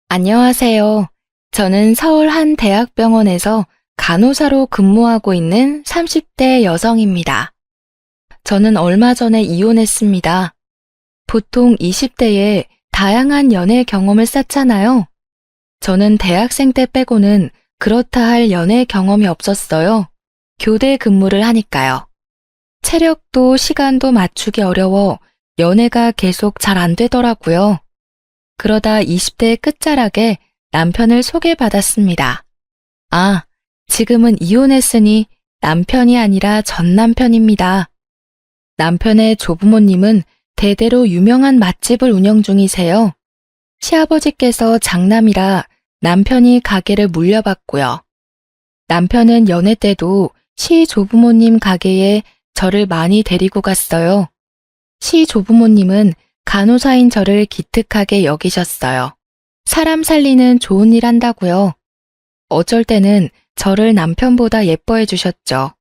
안녕하세요. 저는 서울 한 대학병원에서 간호사로 근무하고 있는 30대 여성입니다. 저는 얼마 전에 이혼했습니다. 보통 20대에 다양한 연애 경험을 쌓잖아요. 저는 대학생 때 빼고는 그렇다 할 연애 경험이 없었어요. 교대 근무를 하니까요. 체력도 시간도 맞추기 어려워 연애가 계속 잘 안 되더라고요. 그러다 20대 끝자락에 남편을 소개받았습니다. 아, 지금은 이혼했으니 남편이 아니라 전 남편입니다. 남편의 조부모님은 대대로 유명한 맛집을 운영 중이세요. 시아버지께서 장남이라 남편이 가게를 물려받고요. 남편은 연애 때도 시 조부모님 가게에 저를 많이 데리고 갔어요. 시 조부모님은 간호사인 저를 기특하게 여기셨어요. 사람 살리는 좋은 일 한다고요. 어쩔 때는 저를 남편보다 예뻐해 주셨죠.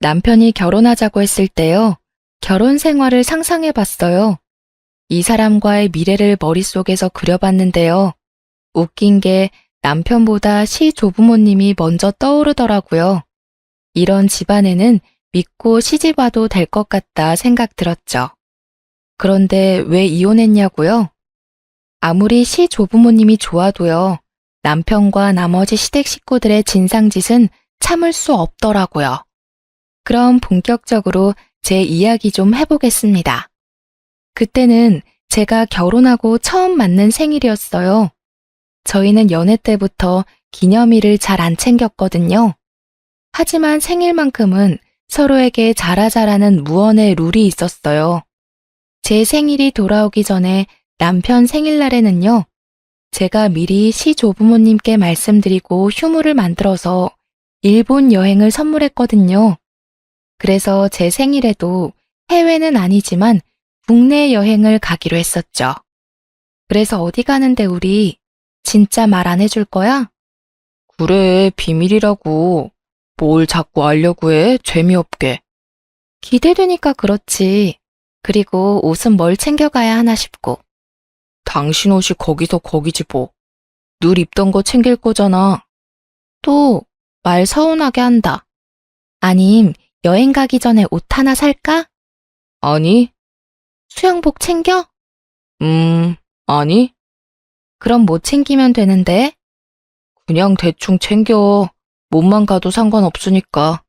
남편이 결혼하자고 했을 때요. 결혼 생활을 상상해 봤어요. 이 사람과의 미래를 머릿속에서 그려봤는데요. 웃긴 게 남편보다 시 조부모님이 먼저 떠오르더라고요. 이런 집안에는 믿고 시집 와도 될 것 같다 생각 들었죠. 그런데 왜 이혼했냐고요? 아무리 시 조부모님이 좋아도요. 남편과 나머지 시댁 식구들의 진상짓은 참을 수 없더라고요. 그럼 본격적으로 제 이야기 좀 해보겠습니다. 그때는 제가 결혼하고 처음 맞는 생일이었어요. 저희는 연애 때부터 기념일을 잘 안 챙겼거든요. 하지만 생일만큼은 서로에게 잘하자라는 무언의 룰이 있었어요. 제 생일이 돌아오기 전에 남편 생일날에는요, 제가 미리 시 조부모님께 말씀드리고 휴무를 만들어서 일본 여행을 선물했거든요. 그래서 제 생일에도 해외는 아니지만 국내 여행을 가기로 했었죠. 그래서 어디 가는데 우리 진짜 말 안 해줄 거야? 그래, 비밀이라고. 뭘 자꾸 알려고 해? 재미없게. 기대되니까 그렇지. 그리고 옷은 뭘 챙겨가야 하나 싶고. 당신 옷이 거기서 거기지 뭐. 늘 입던 거 챙길 거잖아. 또 말 서운하게 한다. 아님 여행 가기 전에 옷 하나 살까? 아니. 수영복 챙겨? 아니. 그럼 뭐 챙기면 되는데? 그냥 대충 챙겨. 몸만 가도 상관없으니까.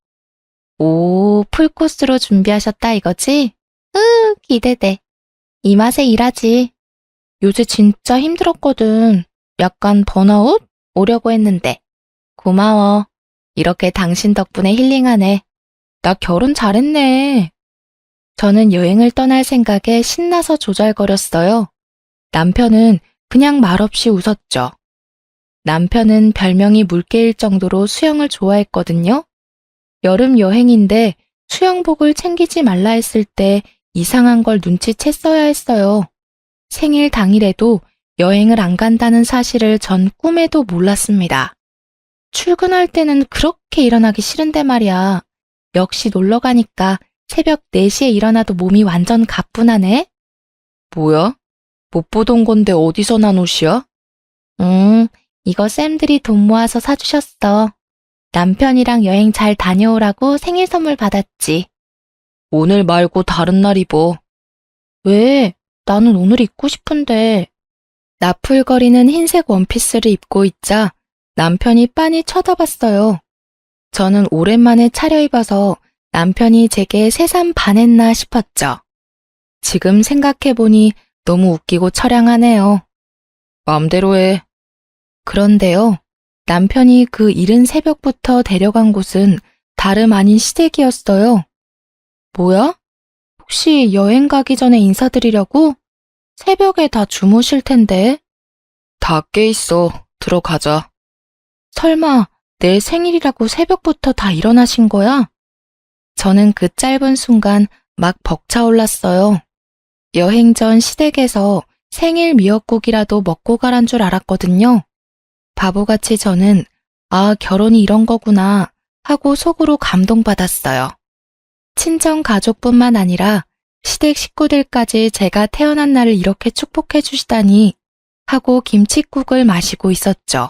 오, 풀코스로 준비하셨다 이거지? 기대돼. 이 맛에 일하지. 요새 진짜 힘들었거든. 약간 번아웃? 오려고 했는데. 고마워. 이렇게 당신 덕분에 힐링하네. 나 결혼 잘했네. 저는 여행을 떠날 생각에 신나서 조잘거렸어요. 남편은 그냥 말없이 웃었죠. 남편은 별명이 물개일 정도로 수영을 좋아했거든요. 여름 여행인데 수영복을 챙기지 말라 했을 때 이상한 걸 눈치챘어야 했어요. 생일 당일에도 여행을 안 간다는 사실을 전 꿈에도 몰랐습니다. 출근할 때는 그렇게 일어나기 싫은데 말이야. 역시 놀러 가니까 새벽 4시에 일어나도 몸이 완전 가뿐하네. 뭐야? 못 보던 건데 어디서 난 옷이야? 이거 쌤들이 돈 모아서 사주셨어. 남편이랑 여행 잘 다녀오라고 생일 선물 받았지. 오늘 말고 다른 날 입어. 왜? 나는 오늘 입고 싶은데. 나풀거리는 흰색 원피스를 입고 있자 남편이 빤히 쳐다봤어요. 저는 오랜만에 차려입어서 남편이 제게 새삼 반했나 싶었죠. 지금 생각해보니 너무 웃기고 처량하네요. 맘대로 해. 그런데요, 남편이 그 이른 새벽부터 데려간 곳은 다름 아닌 시댁이었어요. 뭐야? 혹시 여행 가기 전에 인사드리려고? 새벽에 다 주무실 텐데. 다 깨 있어. 들어가자. 설마 내 생일이라고 새벽부터 다 일어나신 거야? 저는 그 짧은 순간 막 벅차올랐어요. 여행 전 시댁에서 생일 미역국이라도 먹고 가란 줄 알았거든요. 바보같이 저는 아, 결혼이 이런 거구나 하고 속으로 감동받았어요. 친정 가족뿐만 아니라 시댁 식구들까지 제가 태어난 날을 이렇게 축복해 주시다니 하고 김칫국을 마시고 있었죠.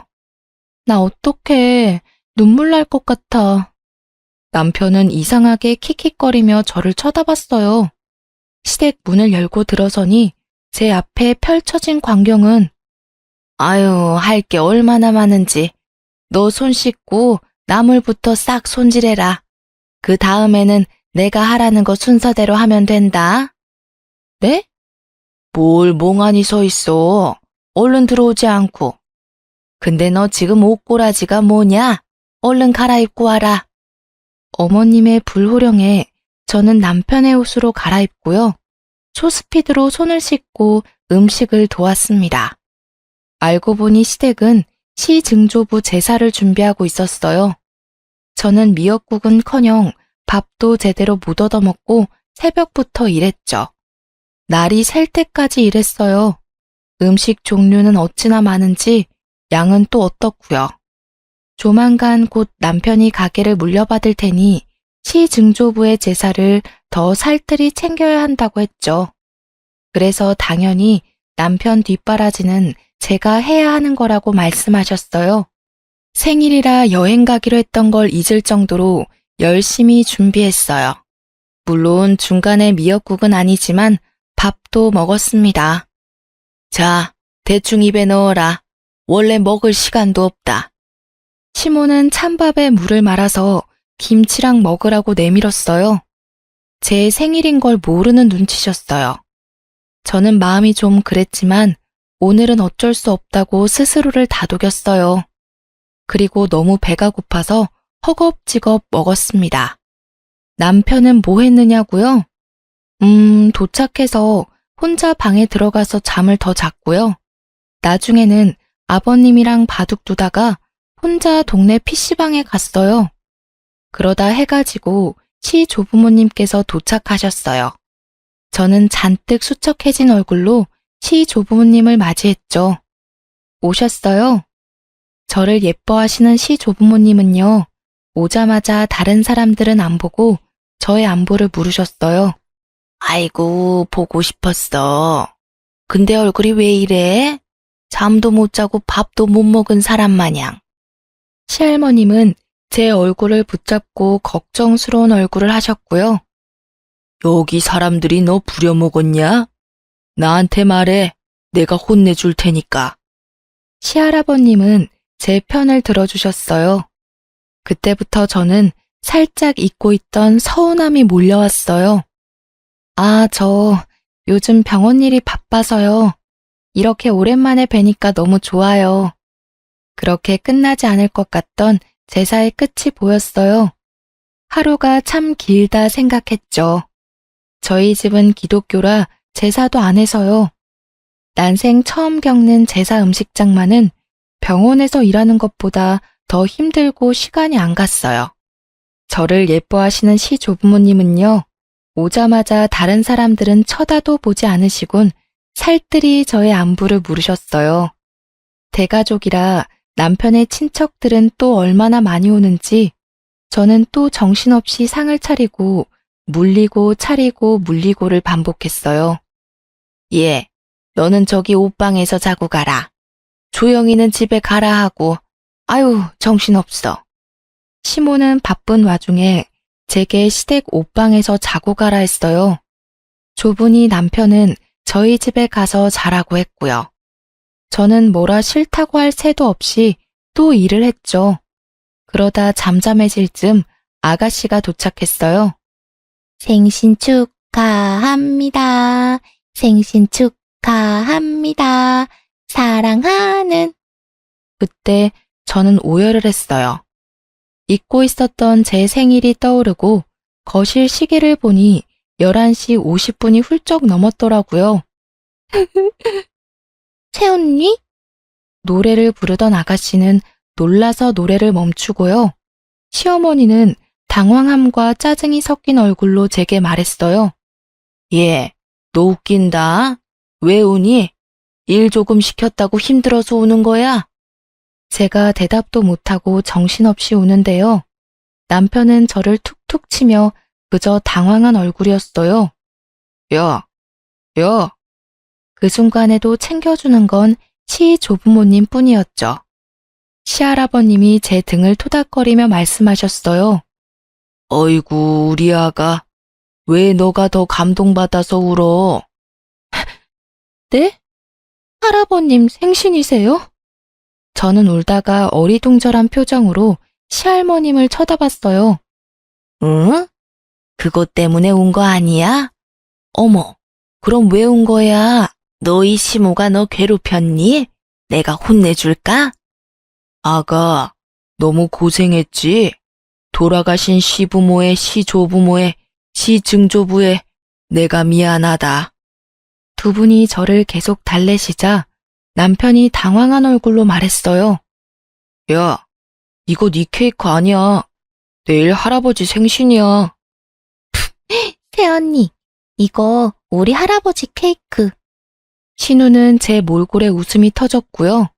나 어떡해. 눈물 날 것 같아. 남편은 이상하게 킥킥거리며 저를 쳐다봤어요. 시댁 문을 열고 들어서니 제 앞에 펼쳐진 광경은 아유, 할 게 얼마나 많은지. 너 손 씻고 나물부터 싹 손질해라. 그 다음에는 내가 하라는 거 순서대로 하면 된다. 네? 뭘 멍하니 서 있어. 얼른 들어오지 않고. 근데 너 지금 옷꼬라지가 뭐냐? 얼른 갈아입고 와라. 어머님의 불호령에 저는 남편의 옷으로 갈아입고요. 초스피드로 손을 씻고 음식을 도왔습니다. 알고 보니 시댁은 시증조부 제사를 준비하고 있었어요. 저는 미역국은커녕 밥도 제대로 못 얻어먹고 새벽부터 일했죠. 날이 샐 때까지 일했어요. 음식 종류는 어찌나 많은지 양은 또 어떻고요. 조만간 곧 남편이 가게를 물려받을 테니 시증조부의 제사를 더 살뜰히 챙겨야 한다고 했죠. 그래서 당연히 남편 뒷바라지는 제가 해야 하는 거라고 말씀하셨어요. 생일이라 여행 가기로 했던 걸 잊을 정도로 열심히 준비했어요. 물론 중간에 미역국은 아니지만 밥도 먹었습니다. 자, 대충 입에 넣어라. 원래 먹을 시간도 없다. 시모는 찬밥에 물을 말아서 김치랑 먹으라고 내밀었어요. 제 생일인 걸 모르는 눈치셨어요. 저는 마음이 좀 그랬지만 오늘은 어쩔 수 없다고 스스로를 다독였어요. 그리고 너무 배가 고파서 허겁지겁 먹었습니다. 남편은 뭐 했느냐고요? 도착해서 혼자 방에 들어가서 잠을 더 잤고요. 나중에는 아버님이랑 바둑 두다가 혼자 동네 PC방에 갔어요. 그러다 해가 지고 시조부모님께서 도착하셨어요. 저는 잔뜩 수척해진 얼굴로 시조부모님을 맞이했죠. 오셨어요? 저를 예뻐하시는 시조부모님은요, 오자마자 다른 사람들은 안 보고 저의 안부를 물으셨어요. 아이고, 보고 싶었어. 근데 얼굴이 왜 이래? 잠도 못 자고 밥도 못 먹은 사람 마냥. 시할머님은 제 얼굴을 붙잡고 걱정스러운 얼굴을 하셨고요. 여기 사람들이 너 부려먹었냐? 나한테 말해. 내가 혼내줄 테니까. 시할아버님은 제 편을 들어주셨어요. 그때부터 저는 살짝 잊고 있던 서운함이 몰려왔어요. 아, 저 요즘 병원 일이 바빠서요. 이렇게 오랜만에 뵈니까 너무 좋아요. 그렇게 끝나지 않을 것 같던 제사의 끝이 보였어요. 하루가 참 길다 생각했죠. 저희 집은 기독교라 제사도 안 해서요. 난생 처음 겪는 제사 음식장만은 병원에서 일하는 것보다 더 힘들고 시간이 안 갔어요. 저를 예뻐하시는 시조부모님은요, 오자마자 다른 사람들은 쳐다도 보지 않으시곤 살뜰히 저의 안부를 물으셨어요. 대가족이라 남편의 친척들은 또 얼마나 많이 오는지 저는 또 정신없이 상을 차리고 물리고 차리고 물리고를 반복했어요. 예, 너는 저기 옷방에서 자고 가라. 조영이는 집에 가라 하고, 아유, 정신없어. 시모는 바쁜 와중에 제게 시댁 옷방에서 자고 가라 했어요. 조분이 남편은 저희 집에 가서 자라고 했고요. 저는 뭐라 싫다고 할 새도 없이 또 일을 했죠. 그러다 잠잠해질 즈음 아가씨가 도착했어요. 생신 축하합니다. 생신 축하합니다. 사랑하는. 그때 저는 오열을 했어요. 잊고 있었던 제 생일이 떠오르고 거실 시계를 보니 11시 50분이 훌쩍 넘었더라고요. 새언니? 노래를 부르던 아가씨는 놀라서 노래를 멈추고요. 시어머니는 당황함과 짜증이 섞인 얼굴로 제게 말했어요. 예, 너 웃긴다. 왜 우니? 일 조금 시켰다고 힘들어서 우는 거야? 제가 대답도 못하고 정신없이 우는데요. 남편은 저를 툭툭 치며 그저 당황한 얼굴이었어요. 야. 그 순간에도 챙겨주는 건 시조부모님 뿐이었죠. 시할아버님이 제 등을 토닥거리며 말씀하셨어요. 어이구, 우리 아가. 왜 너가 더 감동받아서 울어? 네? 할아버님 생신이세요? 저는 울다가 어리둥절한 표정으로 시할머님을 쳐다봤어요. 응? 그것 때문에 운 거 아니야? 어머, 그럼 왜 운 거야? 너희 시모가 너 괴롭혔니? 내가 혼내줄까? 아가, 너무 고생했지? 돌아가신 시부모의 시조부모의 시증조부의 내가 미안하다. 두 분이 저를 계속 달래시자 남편이 당황한 얼굴로 말했어요. 야, 이거 네 케이크 아니야. 내일 할아버지 생신이야. 새언니, 이거 우리 할아버지 케이크. 신우는 제 몰골에 웃음이 터졌고요.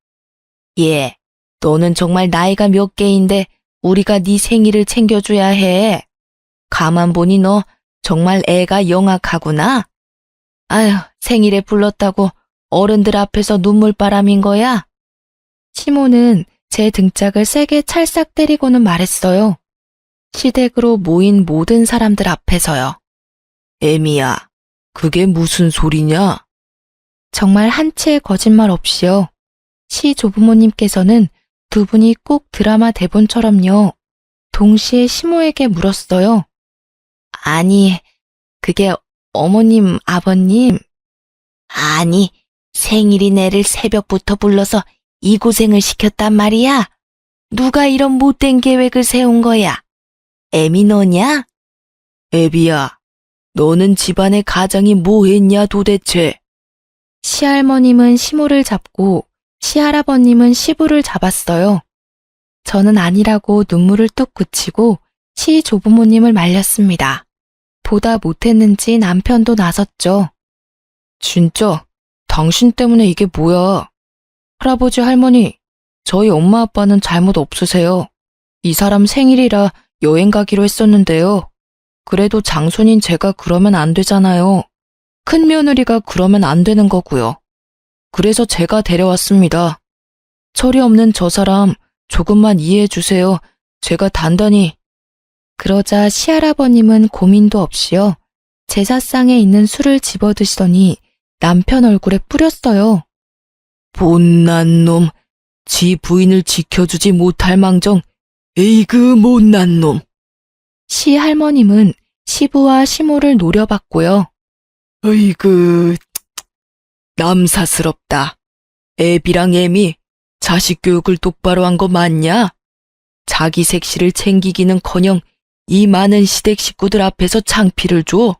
예, 너는 정말 나이가 몇 개인데 우리가 네 생일을 챙겨줘야 해. 가만 보니 너 정말 애가 영악하구나. 아휴, 생일에 불렀다고 어른들 앞에서 눈물바람인 거야? 시모는 제 등짝을 세게 찰싹 때리고는 말했어요. 시댁으로 모인 모든 사람들 앞에서요. 애미야, 그게 무슨 소리냐? 정말 한치의 거짓말 없이요. 시조부모님께서는 두 분이 꼭 드라마 대본처럼요. 동시에 시모에게 물었어요. 아니, 그게 어머님, 아버님. 아니, 생일인 애를 새벽부터 불러서 이 고생을 시켰단 말이야. 누가 이런 못된 계획을 세운 거야? 애미 너냐? 애비야, 너는 집안의 가장이 뭐 했냐 도대체? 시할머님은 시모를 잡고 시할아버님은 시부를 잡았어요. 저는 아니라고 눈물을 뚝 그치고 시조부모님을 말렸습니다. 보다 못했는지 남편도 나섰죠. 진짜 당신 때문에 이게 뭐야? 할아버지 할머니, 저희 엄마 아빠는 잘못 없으세요. 이 사람 생일이라 여행 가기로 했었는데요. 그래도 장손인 제가 그러면 안 되잖아요. 큰 며느리가 그러면 안 되는 거고요. 그래서 제가 데려왔습니다. 철이 없는 저 사람 조금만 이해해 주세요. 제가 단단히. 그러자 시할아버님은 고민도 없이요. 제사상에 있는 술을 집어드시더니 남편 얼굴에 뿌렸어요. 못난 놈, 지 부인을 지켜주지 못할 망정, 에이그 못난 놈. 시할머님은 시부와 시모를 노려봤고요. 어이그, 남사스럽다. 애비랑 애미 자식 교육을 똑바로 한 거 맞냐? 자기 색시를 챙기기는커녕 이 많은 시댁 식구들 앞에서 창피를 줘.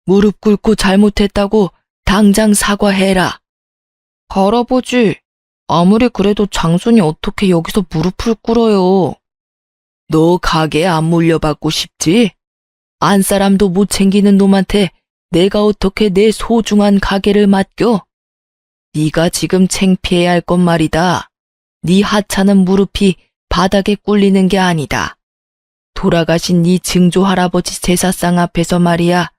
무릎 꿇고 잘못했다고 당장 사과해라. 할아버지, 아무리 그래도 장손이 어떻게 여기서 무릎을 꿇어요. 너 가게 안 물려받고 싶지? 안 사람도 못 챙기는 놈한테 내가 어떻게 내 소중한 가게를 맡겨? 네가 지금 창피해야 할 건 말이다. 네 하찮은 무릎이 바닥에 꿇리는 게 아니다. 돌아가신 네 증조 할아버지 제사상 앞에서 말이야.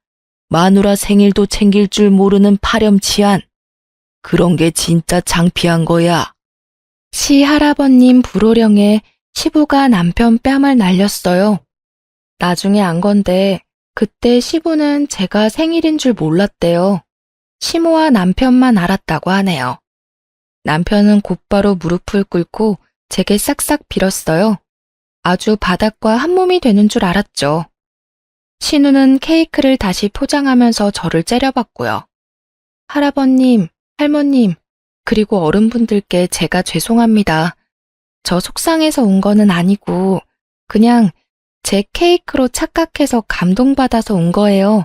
마누라 생일도 챙길 줄 모르는 파렴치한 그런 게 진짜 창피한 거야. 시할아버님 불호령에 시부가 남편 뺨을 날렸어요. 나중에 안 건데 그때 시부는 제가 생일인 줄 몰랐대요. 시모와 남편만 알았다고 하네요. 남편은 곧바로 무릎을 꿇고 제게 싹싹 빌었어요. 아주 바닥과 한 몸이 되는 줄 알았죠. 신우는 케이크를 다시 포장하면서 저를 째려봤고요. 할아버님, 할머님, 그리고 어른분들께 제가 죄송합니다. 저 속상해서 온 거는 아니고 그냥 제 케이크로 착각해서 감동받아서 온 거예요.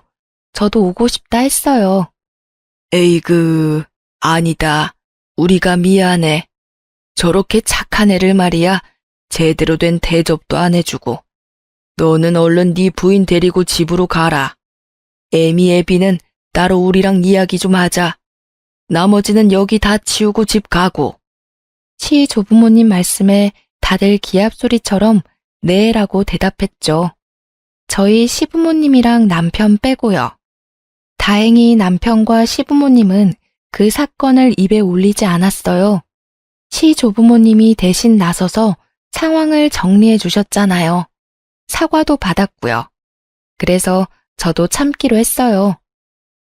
저도 오고 싶다 했어요. 에이그, 아니다. 우리가 미안해. 저렇게 착한 애를 말이야. 제대로 된 대접도 안 해주고. 너는 얼른 네 부인 데리고 집으로 가라. 애비는 따로 우리랑 이야기 좀 하자. 나머지는 여기 다 치우고 집 가고. 시조부모님 말씀에 다들 기합소리처럼 네라고 대답했죠. 저희 시부모님이랑 남편 빼고요. 다행히 남편과 시부모님은 그 사건을 입에 올리지 않았어요. 시조부모님이 대신 나서서 상황을 정리해 주셨잖아요. 사과도 받았고요. 그래서 저도 참기로 했어요.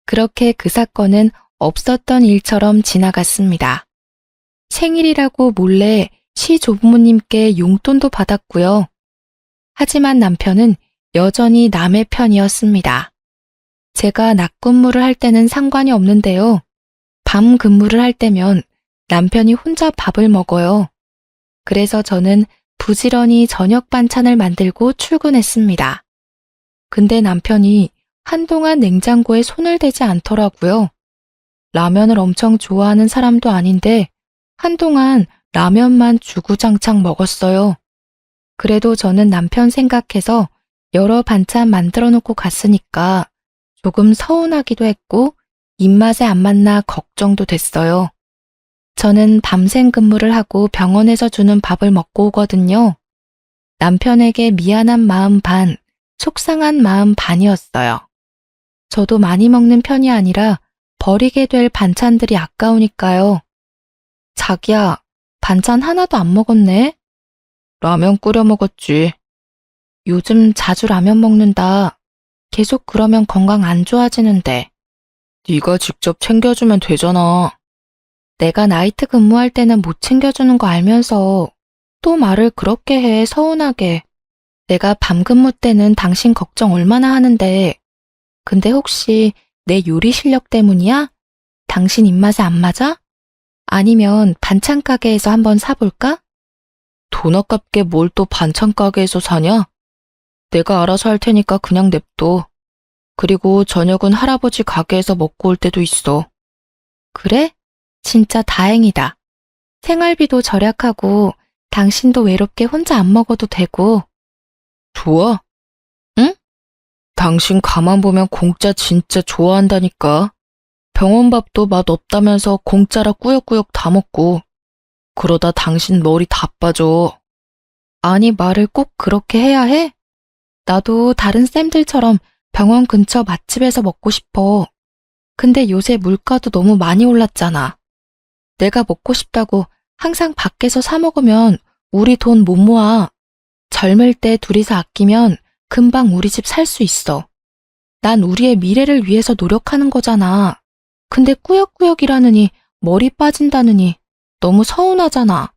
그렇게 그 사건은 없었던 일처럼 지나갔습니다. 생일이라고 몰래 시조부모님께 용돈도 받았고요. 하지만 남편은 여전히 남의 편이었습니다. 제가 낮 근무를 할 때는 상관이 없는데요. 밤 근무를 할 때면 남편이 혼자 밥을 먹어요. 그래서 저는 부지런히 저녁 반찬을 만들고 출근했습니다. 근데 남편이 한동안 냉장고에 손을 대지 않더라고요. 라면을 엄청 좋아하는 사람도 아닌데 한동안 라면만 주구장창 먹었어요. 그래도 저는 남편 생각해서 여러 반찬 만들어 놓고 갔으니까 조금 서운하기도 했고 입맛에 안 맞나 걱정도 됐어요. 저는 밤샘 근무를 하고 병원에서 주는 밥을 먹고 오거든요. 남편에게 미안한 마음 반, 속상한 마음 반이었어요. 저도 많이 먹는 편이 아니라 버리게 될 반찬들이 아까우니까요. 자기야, 반찬 하나도 안 먹었네? 라면 끓여 먹었지. 요즘 자주 라면 먹는다. 계속 그러면 건강 안 좋아지는데. 네가 직접 챙겨주면 되잖아. 내가 나이트 근무할 때는 못 챙겨주는 거 알면서 또 말을 그렇게 해, 서운하게. 내가 밤 근무 때는 당신 걱정 얼마나 하는데. 근데 혹시 내 요리 실력 때문이야? 당신 입맛에 안 맞아? 아니면 반찬 가게에서 한번 사볼까? 돈 아깝게 뭘 또 반찬 가게에서 사냐? 내가 알아서 할 테니까 그냥 냅둬. 그리고 저녁은 할아버지 가게에서 먹고 올 때도 있어. 그래? 진짜 다행이다. 생활비도 절약하고 당신도 외롭게 혼자 안 먹어도 되고. 좋아? 응? 당신 가만 보면 공짜 진짜 좋아한다니까. 병원 밥도 맛 없다면서 공짜라 꾸역꾸역 다 먹고. 그러다 당신 머리 다 빠져. 아니, 말을 꼭 그렇게 해야 해? 나도 다른 쌤들처럼 병원 근처 맛집에서 먹고 싶어. 근데 요새 물가도 너무 많이 올랐잖아. 내가 먹고 싶다고 항상 밖에서 사 먹으면 우리 돈 못 모아. 젊을 때 둘이서 아끼면 금방 우리 집 살 수 있어. 난 우리의 미래를 위해서 노력하는 거잖아. 근데 꾸역꾸역이라느니 머리 빠진다느니 너무 서운하잖아.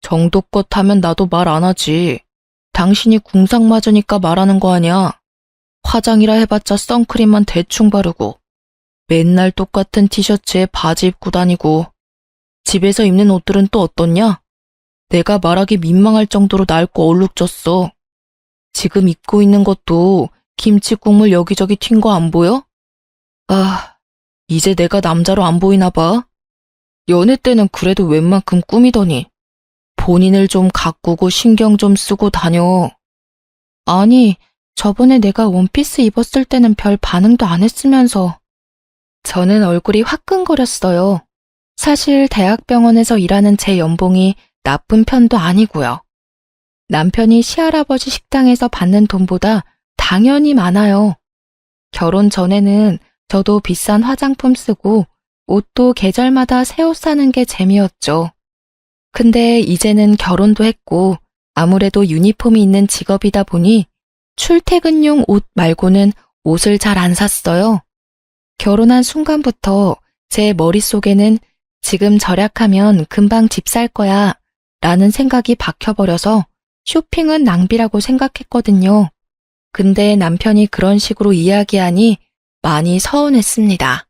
정도껏 하면 나도 말 안 하지. 당신이 궁상 맞으니까 말하는 거 아니야. 화장이라 해봤자 선크림만 대충 바르고 맨날 똑같은 티셔츠에 바지 입고 다니고 집에서 입는 옷들은 또 어떻냐? 내가 말하기 민망할 정도로 낡고 얼룩졌어. 지금 입고 있는 것도 김치 국물 여기저기 튄 거 안 보여? 아, 이제 내가 남자로 안 보이나 봐. 연애 때는 그래도 웬만큼 꾸미더니 본인을 좀 가꾸고 신경 좀 쓰고 다녀. 아니, 저번에 내가 원피스 입었을 때는 별 반응도 안 했으면서. 저는 얼굴이 화끈거렸어요. 사실 대학병원에서 일하는 제 연봉이 나쁜 편도 아니고요. 남편이 시할아버지 식당에서 받는 돈보다 당연히 많아요. 결혼 전에는 저도 비싼 화장품 쓰고 옷도 계절마다 새 옷 사는 게 재미였죠. 근데 이제는 결혼도 했고 아무래도 유니폼이 있는 직업이다 보니 출퇴근용 옷 말고는 옷을 잘 안 샀어요. 결혼한 순간부터 제 머릿속에는 지금 절약하면 금방 집 살 거야 라는 생각이 박혀버려서 쇼핑은 낭비라고 생각했거든요. 근데 남편이 그런 식으로 이야기하니 많이 서운했습니다.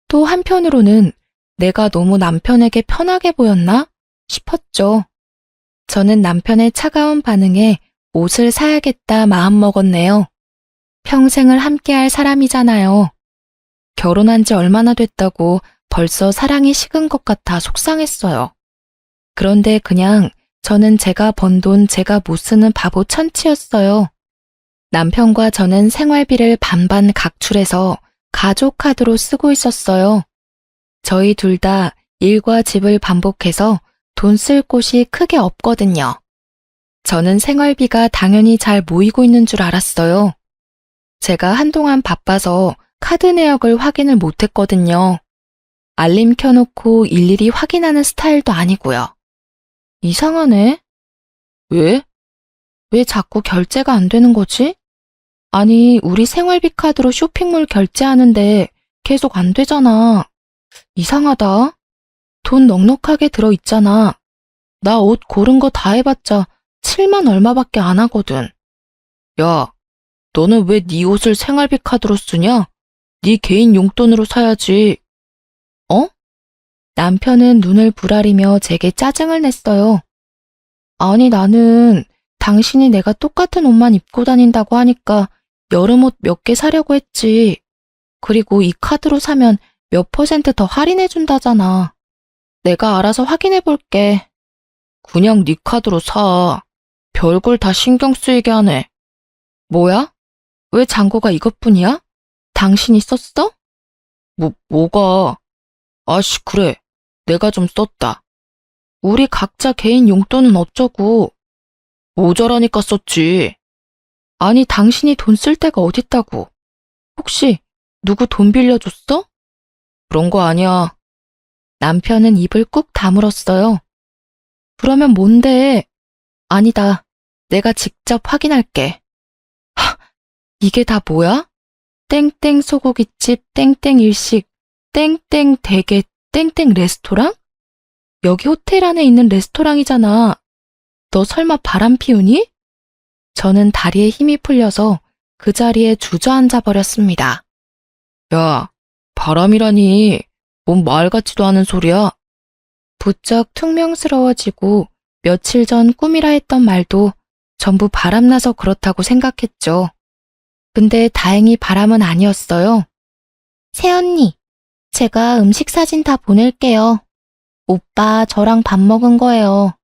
또 한편으로는 내가 너무 남편에게 편하게 보였나 싶었죠. 저는 남편의 차가운 반응에 옷을 사야겠다 마음먹었네요. 평생을 함께할 사람이잖아요. 결혼한 지 얼마나 됐다고 벌써 사랑이 식은 것 같아 속상했어요. 그런데 그냥 저는 제가 번 돈 제가 못 쓰는 바보 천치였어요. 남편과 저는 생활비를 반반 각출해서 가족 카드로 쓰고 있었어요. 저희 둘 다 일과 집을 반복해서 돈 쓸 곳이 크게 없거든요. 저는 생활비가 당연히 잘 모이고 있는 줄 알았어요. 제가 한동안 바빠서 카드 내역을 확인을 못했거든요. 알림 켜놓고 일일이 확인하는 스타일도 아니고요. 이상하네. 왜? 왜 자꾸 결제가 안 되는 거지? 아니, 우리 생활비 카드로 쇼핑몰 결제하는데 계속 안 되잖아. 이상하다. 돈 넉넉하게 들어있잖아. 나 옷 고른 거 다 해봤자 7만 얼마밖에 안 하거든. 야, 너는 왜 네 옷을 생활비 카드로 쓰냐? 네 개인 용돈으로 사야지. 남편은 눈을 부라리며 제게 짜증을 냈어요. 아니, 나는 당신이 내가 똑같은 옷만 입고 다닌다고 하니까 여름 옷 몇 개 사려고 했지. 그리고 이 카드로 사면 몇 퍼센트 더 할인해 준다잖아. 내가 알아서 확인해 볼게. 그냥 네 카드로 사. 별걸 다 신경 쓰이게 하네. 뭐야? 왜 잔고가 이것뿐이야? 당신이 썼어? 뭐가? 아씨, 그래. 내가 좀 썼다. 우리 각자 개인 용돈은 어쩌고. 모자라니까 썼지. 아니, 당신이 돈 쓸 데가 어딨다고. 혹시 누구 돈 빌려줬어? 그런 거 아니야. 남편은 입을 꾹 다물었어요. 그러면 뭔데? 아니다. 내가 직접 확인할게. 하, 이게 다 뭐야? 땡땡 소고기집, 땡땡 일식, 땡땡 대게, 땡땡 레스토랑? 여기 호텔 안에 있는 레스토랑이잖아. 너 설마 바람 피우니? 저는 다리에 힘이 풀려서 그 자리에 주저앉아 버렸습니다. 야, 바람이라니. 뭔 말 같지도 않은 소리야. 부쩍 퉁명스러워지고 며칠 전 꿈이라 했던 말도 전부 바람나서 그렇다고 생각했죠. 근데 다행히 바람은 아니었어요. 새언니, 제가 음식 사진 다 보낼게요. 오빠 저랑 밥 먹은 거예요.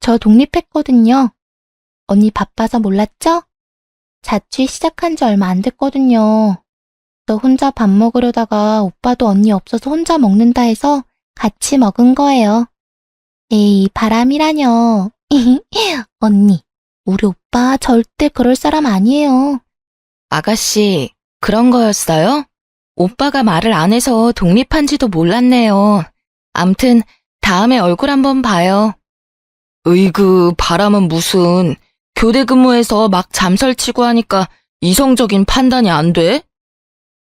저 독립했거든요. 언니 바빠서 몰랐죠? 자취 시작한 지 얼마 안 됐거든요. 저 혼자 밥 먹으려다가 오빠도 언니 없어서 혼자 먹는다 해서 같이 먹은 거예요. 에이, 바람이라뇨. 언니, 우리 오빠 절대 그럴 사람 아니에요. 아가씨, 그런 거였어요? 오빠가 말을 안 해서 독립한지도 몰랐네요. 암튼 다음에 얼굴 한번 봐요. 으이그, 바람은 무슨. 교대 근무해서 막 잠설치고 하니까 이성적인 판단이 안 돼?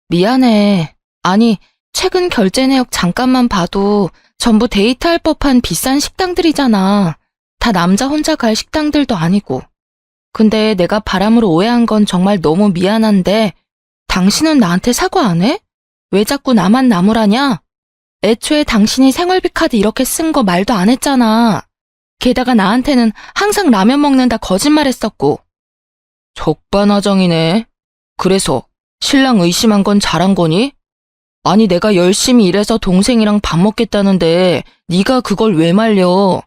미안해. 아니, 최근 결제 내역 잠깐만 봐도 전부 데이트할 법한 비싼 식당들이잖아. 다 남자 혼자 갈 식당들도 아니고. 근데 내가 바람으로 오해한 건 정말 너무 미안한데 당신은 나한테 사과 안 해? 왜 자꾸 나만 나무라냐? 애초에 당신이 생활비 카드 이렇게 쓴 거 말도 안 했잖아. 게다가 나한테는 항상 라면 먹는다 거짓말했었고. 적반하장이네. 그래서 신랑 의심한 건 잘한 거니? 아니 내가 열심히 일해서 동생이랑 밥 먹겠다는데 네가 그걸 왜 말려?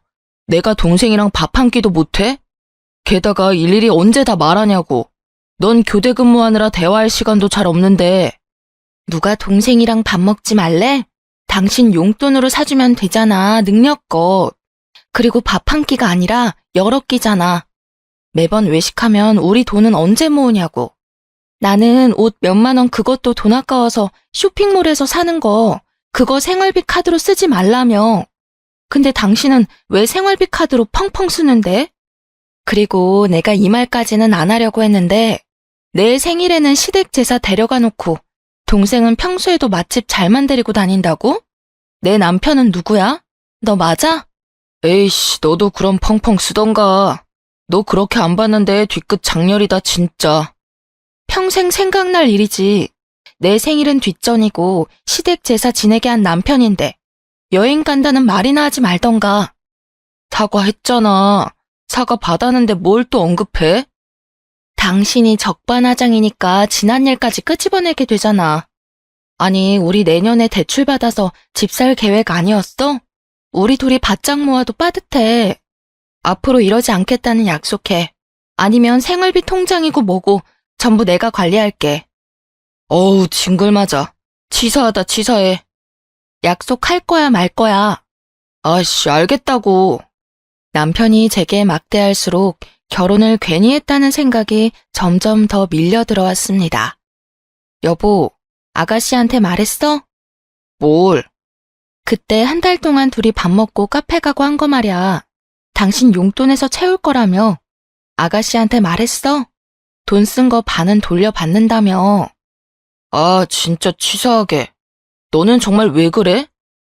내가 동생이랑 밥 한 끼도 못해? 게다가 일일이 언제 다 말하냐고. 넌 교대 근무하느라 대화할 시간도 잘 없는데. 누가 동생이랑 밥 먹지 말래? 당신 용돈으로 사주면 되잖아, 능력껏. 그리고 밥 한 끼가 아니라 여러 끼잖아. 매번 외식하면 우리 돈은 언제 모으냐고. 나는 옷 몇만 원 그것도 돈 아까워서 쇼핑몰에서 사는 거, 그거 생활비 카드로 쓰지 말라며. 근데 당신은 왜 생활비 카드로 펑펑 쓰는데? 그리고 내가 이 말까지는 안 하려고 했는데 내 생일에는 시댁 제사 데려가 놓고 동생은 평소에도 맛집 잘만 데리고 다닌다고? 내 남편은 누구야? 너 맞아? 에이씨, 너도 그럼 펑펑 쓰던가. 너 그렇게 안 봤는데 뒤끝 장렬이다 진짜. 평생 생각날 일이지. 내 생일은 뒷전이고 시댁 제사 지내게 한 남편인데 여행 간다는 말이나 하지 말던가. 사과했잖아. 사과 받았는데 뭘 또 언급해? 당신이 적반하장이니까 지난 일까지 끄집어내게 되잖아. 아니, 우리 내년에 대출 받아서 집 살 계획 아니었어? 우리 둘이 바짝 모아도 빠듯해. 앞으로 이러지 않겠다는 약속해. 아니면 생활비 통장이고 뭐고 전부 내가 관리할게. 어우, 징글맞아. 치사하다, 치사해. 약속할 거야, 말 거야. 아씨, 알겠다고. 남편이 제게 막대할수록 결혼을 괜히 했다는 생각이 점점 더 밀려 들어왔습니다. 여보, 아가씨한테 말했어? 뭘? 그때 한 달 동안 둘이 밥 먹고 카페 가고 한 거 말이야. 당신 용돈에서 채울 거라며. 아가씨한테 말했어? 돈 쓴 거 반은 돌려받는다며. 아, 진짜 치사하게. 너는 정말 왜 그래?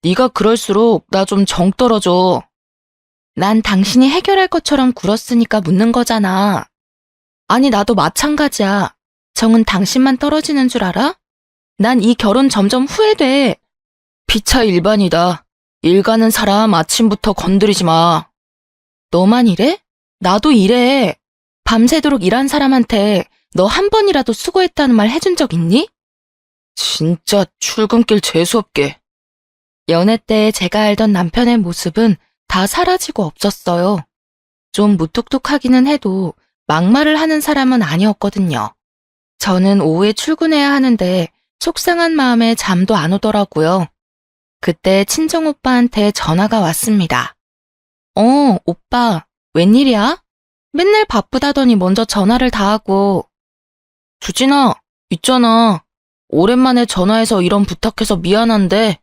네가 그럴수록 나 좀 정 떨어져. 난 당신이 해결할 것처럼 굴었으니까 묻는 거잖아. 아니, 나도 마찬가지야. 정은 당신만 떨어지는 줄 알아? 난 이 결혼 점점 후회돼. 피차 일반이다. 일 가는 사람 아침부터 건드리지 마. 너만 이래? 나도 이래. 밤새도록 일한 사람한테 너 한 번이라도 수고했다는 말 해준 적 있니? 진짜 출근길 재수없게. 연애 때 제가 알던 남편의 모습은 다 사라지고 없었어요. 좀 무뚝뚝하기는 해도 막말을 하는 사람은 아니었거든요. 저는 오후에 출근해야 하는데 속상한 마음에 잠도 안 오더라고요. 그때 친정오빠한테 전화가 왔습니다. 오빠, 웬일이야? 맨날 바쁘다더니 먼저 전화를 다 하고. 주진아, 있잖아. 오랜만에 전화해서 이런 부탁해서 미안한데.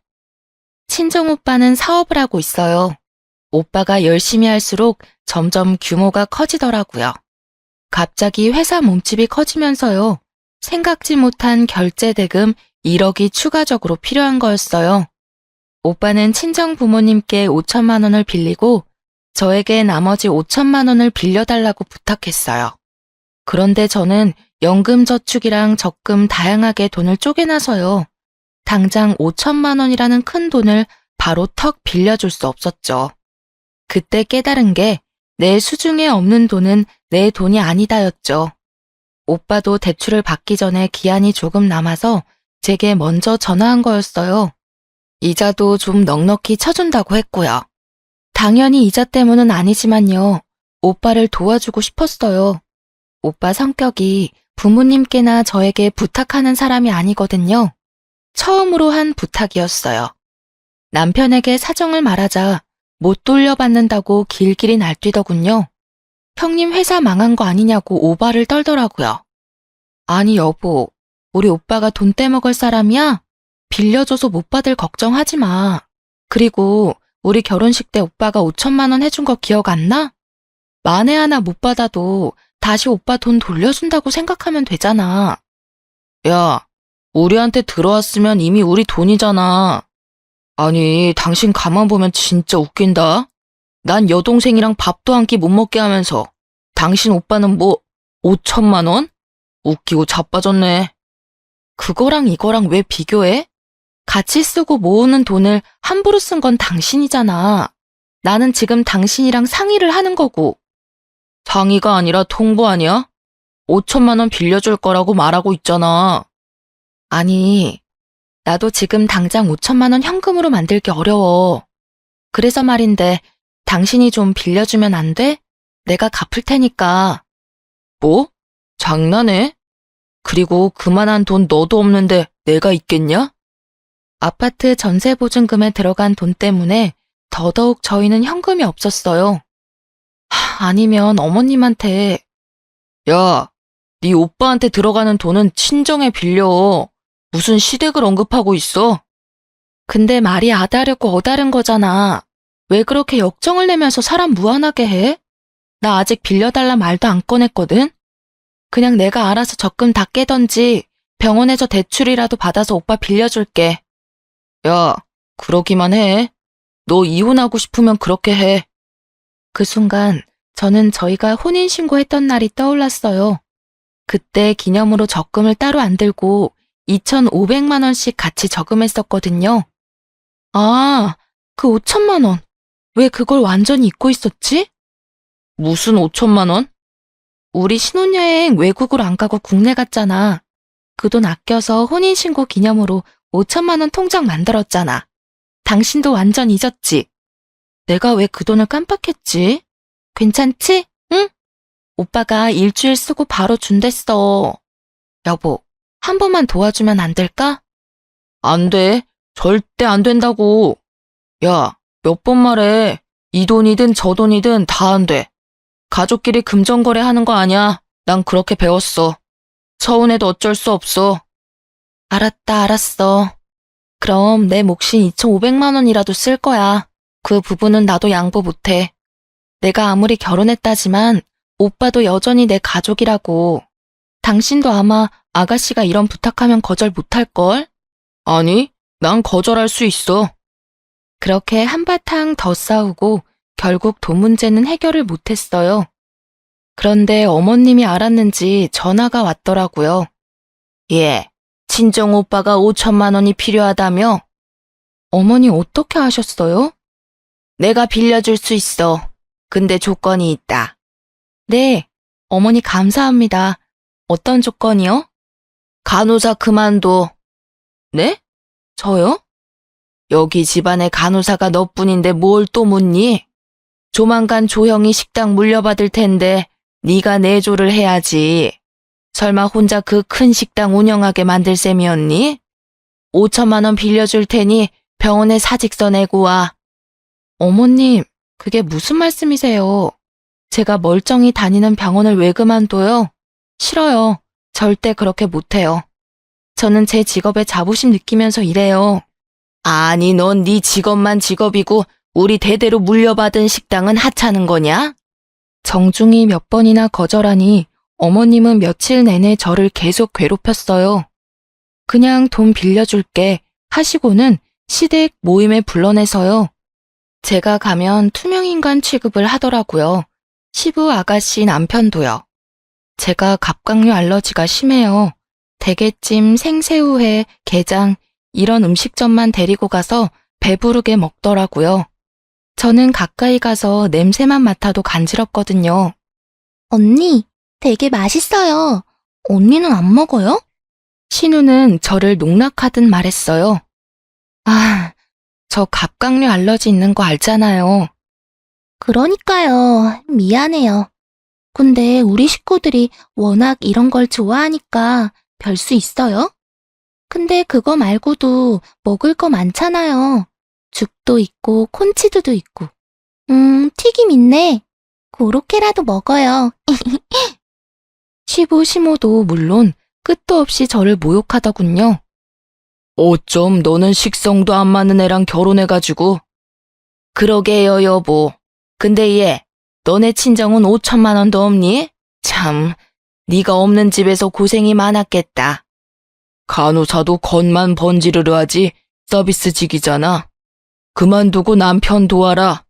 친정오빠는 사업을 하고 있어요. 오빠가 열심히 할수록 점점 규모가 커지더라고요. 갑자기 회사 몸집이 커지면서요. 생각지 못한 결제 대금 1억이 추가적으로 필요한 거였어요. 오빠는 친정 부모님께 5천만 원을 빌리고 저에게 나머지 5천만 원을 빌려달라고 부탁했어요. 그런데 저는 연금저축이랑 적금 다양하게 돈을 쪼개놔서요. 당장 5천만 원이라는 큰 돈을 바로 턱 빌려줄 수 없었죠. 그때 깨달은 게 내 수중에 없는 돈은 내 돈이 아니다였죠. 오빠도 대출을 받기 전에 기한이 조금 남아서 제게 먼저 전화한 거였어요. 이자도 좀 넉넉히 쳐준다고 했고요. 당연히 이자 때문은 아니지만요. 오빠를 도와주고 싶었어요. 오빠 성격이 부모님께나 저에게 부탁하는 사람이 아니거든요. 처음으로 한 부탁이었어요. 남편에게 사정을 말하자 못 돌려받는다고 길길이 날뛰더군요. 형님 회사 망한 거 아니냐고 오바를 떨더라고요. 아니 여보, 우리 오빠가 돈 떼먹을 사람이야? 빌려줘서 못 받을 걱정하지 마. 그리고 우리 결혼식 때 오빠가 5천만 원 해준 거 기억 안 나? 만에 하나 못 받아도 다시 오빠 돈 돌려준다고 생각하면 되잖아. 야, 우리한테 들어왔으면 이미 우리 돈이잖아. 아니, 당신 가만 보면 진짜 웃긴다. 난 여동생이랑 밥도 한 끼 못 먹게 하면서 당신 오빠는 뭐 5천만 원? 웃기고 자빠졌네. 그거랑 이거랑 왜 비교해? 같이 쓰고 모으는 돈을 함부로 쓴 건 당신이잖아. 나는 지금 당신이랑 상의를 하는 거고. 상의가 아니라 통보 아니야? 5천만 원 빌려줄 거라고 말하고 있잖아. 아니, 나도 지금 당장 5천만 원 현금으로 만들기 어려워. 그래서 말인데 당신이 좀 빌려주면 안 돼? 내가 갚을 테니까. 뭐? 장난해? 그리고 그만한 돈 너도 없는데 내가 있겠냐? 아파트 전세 보증금에 들어간 돈 때문에 더더욱 저희는 현금이 없었어요. 아니면 어머님한테. 야, 네 오빠한테 들어가는 돈은 친정에 빌려. 무슨 시댁을 언급하고 있어? 근데 말이 아다르고 어다른 거잖아. 왜 그렇게 역정을 내면서 사람 무안하게 해? 나 아직 빌려달라 말도 안 꺼냈거든? 그냥 내가 알아서 적금 다 깨던지 병원에서 대출이라도 받아서 오빠 빌려줄게. 야, 그러기만 해. 너 이혼하고 싶으면 그렇게 해. 그 순간 저는 저희가 혼인신고했던 날이 떠올랐어요. 그때 기념으로 적금을 따로 안 들고 2,500만 원씩 같이 저금했었거든요. 아, 그 5천만 원. 왜 그걸 완전히 잊고 있었지? 무슨 5천만 원? 우리 신혼여행 외국으로 안 가고 국내 갔잖아. 그 돈 아껴서 혼인신고 기념으로 5천만 원 통장 만들었잖아. 당신도 완전 잊었지? 내가 왜 그 돈을 깜빡했지? 괜찮지? 응? 오빠가 일주일 쓰고 바로 준댔어. 여보, 한 번만 도와주면 안 될까? 안 돼. 절대 안 된다고. 야, 몇 번 말해. 이 돈이든 저 돈이든 다 안 돼. 가족끼리 금전거래 하는 거 아니야. 난 그렇게 배웠어. 서운해도 어쩔 수 없어. 알았다, 알았어. 그럼 내 몫인 2,500만 원이라도 쓸 거야. 그 부분은 나도 양보 못해. 내가 아무리 결혼했다지만 오빠도 여전히 내 가족이라고. 당신도 아마 아가씨가 이런 부탁하면 거절 못할걸? 아니, 난 거절할 수 있어. 그렇게 한바탕 더 싸우고 결국 돈 문제는 해결을 못했어요. 그런데 어머님이 알았는지 전화가 왔더라고요. 예, 친정 오빠가 5천만 원이 필요하다며? 어머니 어떻게 하셨어요? 내가 빌려줄 수 있어. 근데 조건이 있다. 네, 어머니 감사합니다. 어떤 조건이요? 간호사 그만둬. 네? 저요? 여기 집안에 간호사가 너뿐인데 뭘 또 묻니? 조만간 조형이 식당 물려받을 텐데 네가 내조를 해야지. 설마 혼자 그 큰 식당 운영하게 만들 셈이었니? 5천만 원 빌려줄 테니 병원에 사직서 내고 와. 어머님, 그게 무슨 말씀이세요? 제가 멀쩡히 다니는 병원을 왜 그만둬요? 싫어요. 절대 그렇게 못해요. 저는 제 직업에 자부심 느끼면서 일해요. 아니, 넌 네 직업만 직업이고 우리 대대로 물려받은 식당은 하찮은 거냐? 정중히 몇 번이나 거절하니 어머님은 며칠 내내 저를 계속 괴롭혔어요. 그냥 돈 빌려줄게 하시고는 시댁 모임에 불러내서요. 제가 가면 투명인간 취급을 하더라고요. 시부 아가씨 남편도요. 제가 갑각류 알러지가 심해요. 대게찜, 생새우회, 게장 이런 음식점만 데리고 가서 배부르게 먹더라고요. 저는 가까이 가서 냄새만 맡아도 간지럽거든요. 언니, 되게 맛있어요. 언니는 안 먹어요? 신우는 저를 농락하듯 말했어요. 아, 저 갑각류 알러지 있는 거 알잖아요. 그러니까요. 미안해요. 근데 우리 식구들이 워낙 이런 걸 좋아하니까 별 수 있어요? 근데 그거 말고도 먹을 거 많잖아요. 죽도 있고 콘치드도 있고. 튀김 있네. 그렇게라도 먹어요. 시부 시모도 물론 끝도 없이 저를 모욕하더군요. 어쩜 너는 식성도 안 맞는 애랑 결혼해가지고. 그러게요, 여보. 근데 얘, 너네 친정은 5천만 원도 없니? 참, 네가 없는 집에서 고생이 많았겠다. 간호사도 겉만 번지르르 하지 서비스직이잖아. 그만두고 남편 도와라.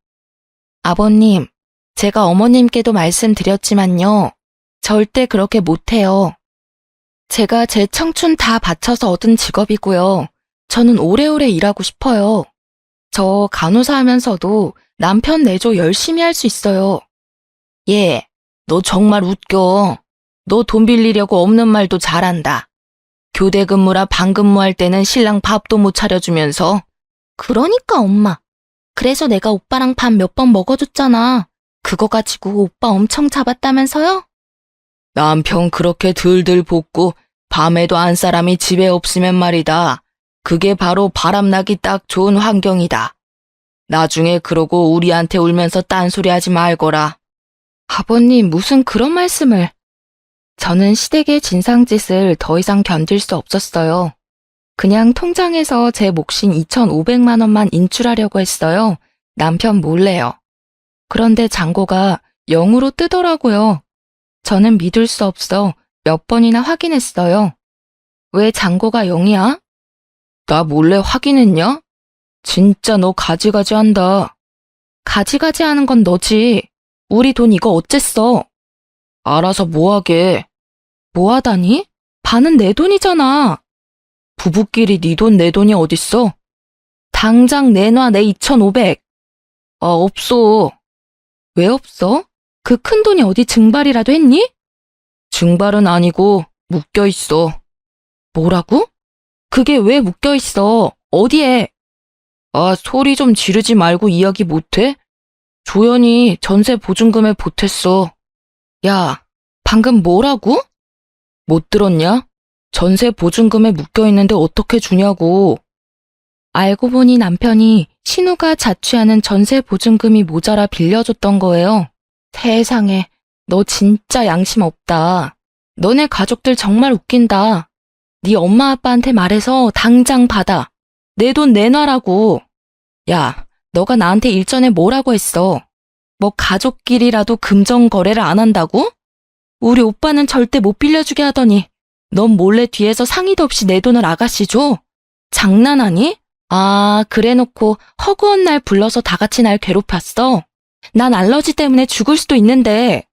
아버님, 제가 어머님께도 말씀드렸지만요. 절대 그렇게 못해요. 제가 제 청춘 다 바쳐서 얻은 직업이고요. 저는 오래오래 일하고 싶어요. 저 간호사 하면서도 남편 내조 열심히 할 수 있어요. 얘, 너 정말 웃겨. 너 돈 빌리려고 없는 말도 잘한다. 교대 근무라 반근무할 때는 신랑 밥도 못 차려주면서. 그러니까 엄마. 그래서 내가 오빠랑 밥 몇 번 먹어줬잖아. 그거 가지고 오빠 엄청 잡았다면서요? 남편 그렇게 들들 볶고 밤에도 안 사람이 집에 없으면 말이다. 그게 바로 바람나기 딱 좋은 환경이다. 나중에 그러고 우리한테 울면서 딴소리하지 말거라. 아버님 무슨 그런 말씀을. 저는 시댁의 진상짓을 더 이상 견딜 수 없었어요. 그냥 통장에서 제 몫인 2,500만 원만 인출하려고 했어요. 남편 몰래요. 그런데 잔고가 0으로 뜨더라고요. 저는 믿을 수 없어 몇 번이나 확인했어요. 왜 잔고가 0이야? 나 몰래 확인했냐? 진짜 너 가지가지 한다. 가지가지 하는 건 너지. 우리 돈 이거 어쨌어? 알아서 뭐하게. 뭐하다니? 반은 내 돈이잖아. 부부끼리 네 돈 내 돈이 어딨어? 당장 내놔 내 2,500. 아, 없어. 왜 없어? 그 큰 돈이 어디 증발이라도 했니? 증발은 아니고 묶여있어. 뭐라고? 그게 왜 묶여있어? 어디에? 아, 소리 좀 지르지 말고 이야기 못해? 조연이 전세 보증금에 보탰어. 야, 방금 뭐라고? 못 들었냐? 전세 보증금에 묶여있는데 어떻게 주냐고. 알고 보니 남편이 신우가 자취하는 전세 보증금이 모자라 빌려줬던 거예요. 세상에, 너 진짜 양심 없다. 너네 가족들 정말 웃긴다. 네 엄마 아빠한테 말해서 당장 받아. 내 돈 내놔라고. 야, 너가 나한테 일전에 뭐라고 했어? 뭐 가족끼리라도 금전 거래를 안 한다고? 우리 오빠는 절대 못 빌려주게 하더니 넌 몰래 뒤에서 상의도 없이 내 돈을 아가씨 줘? 장난하니? 아, 그래놓고 허구한 날 불러서 다 같이 날 괴롭혔어? 난 알러지 때문에 죽을 수도 있는데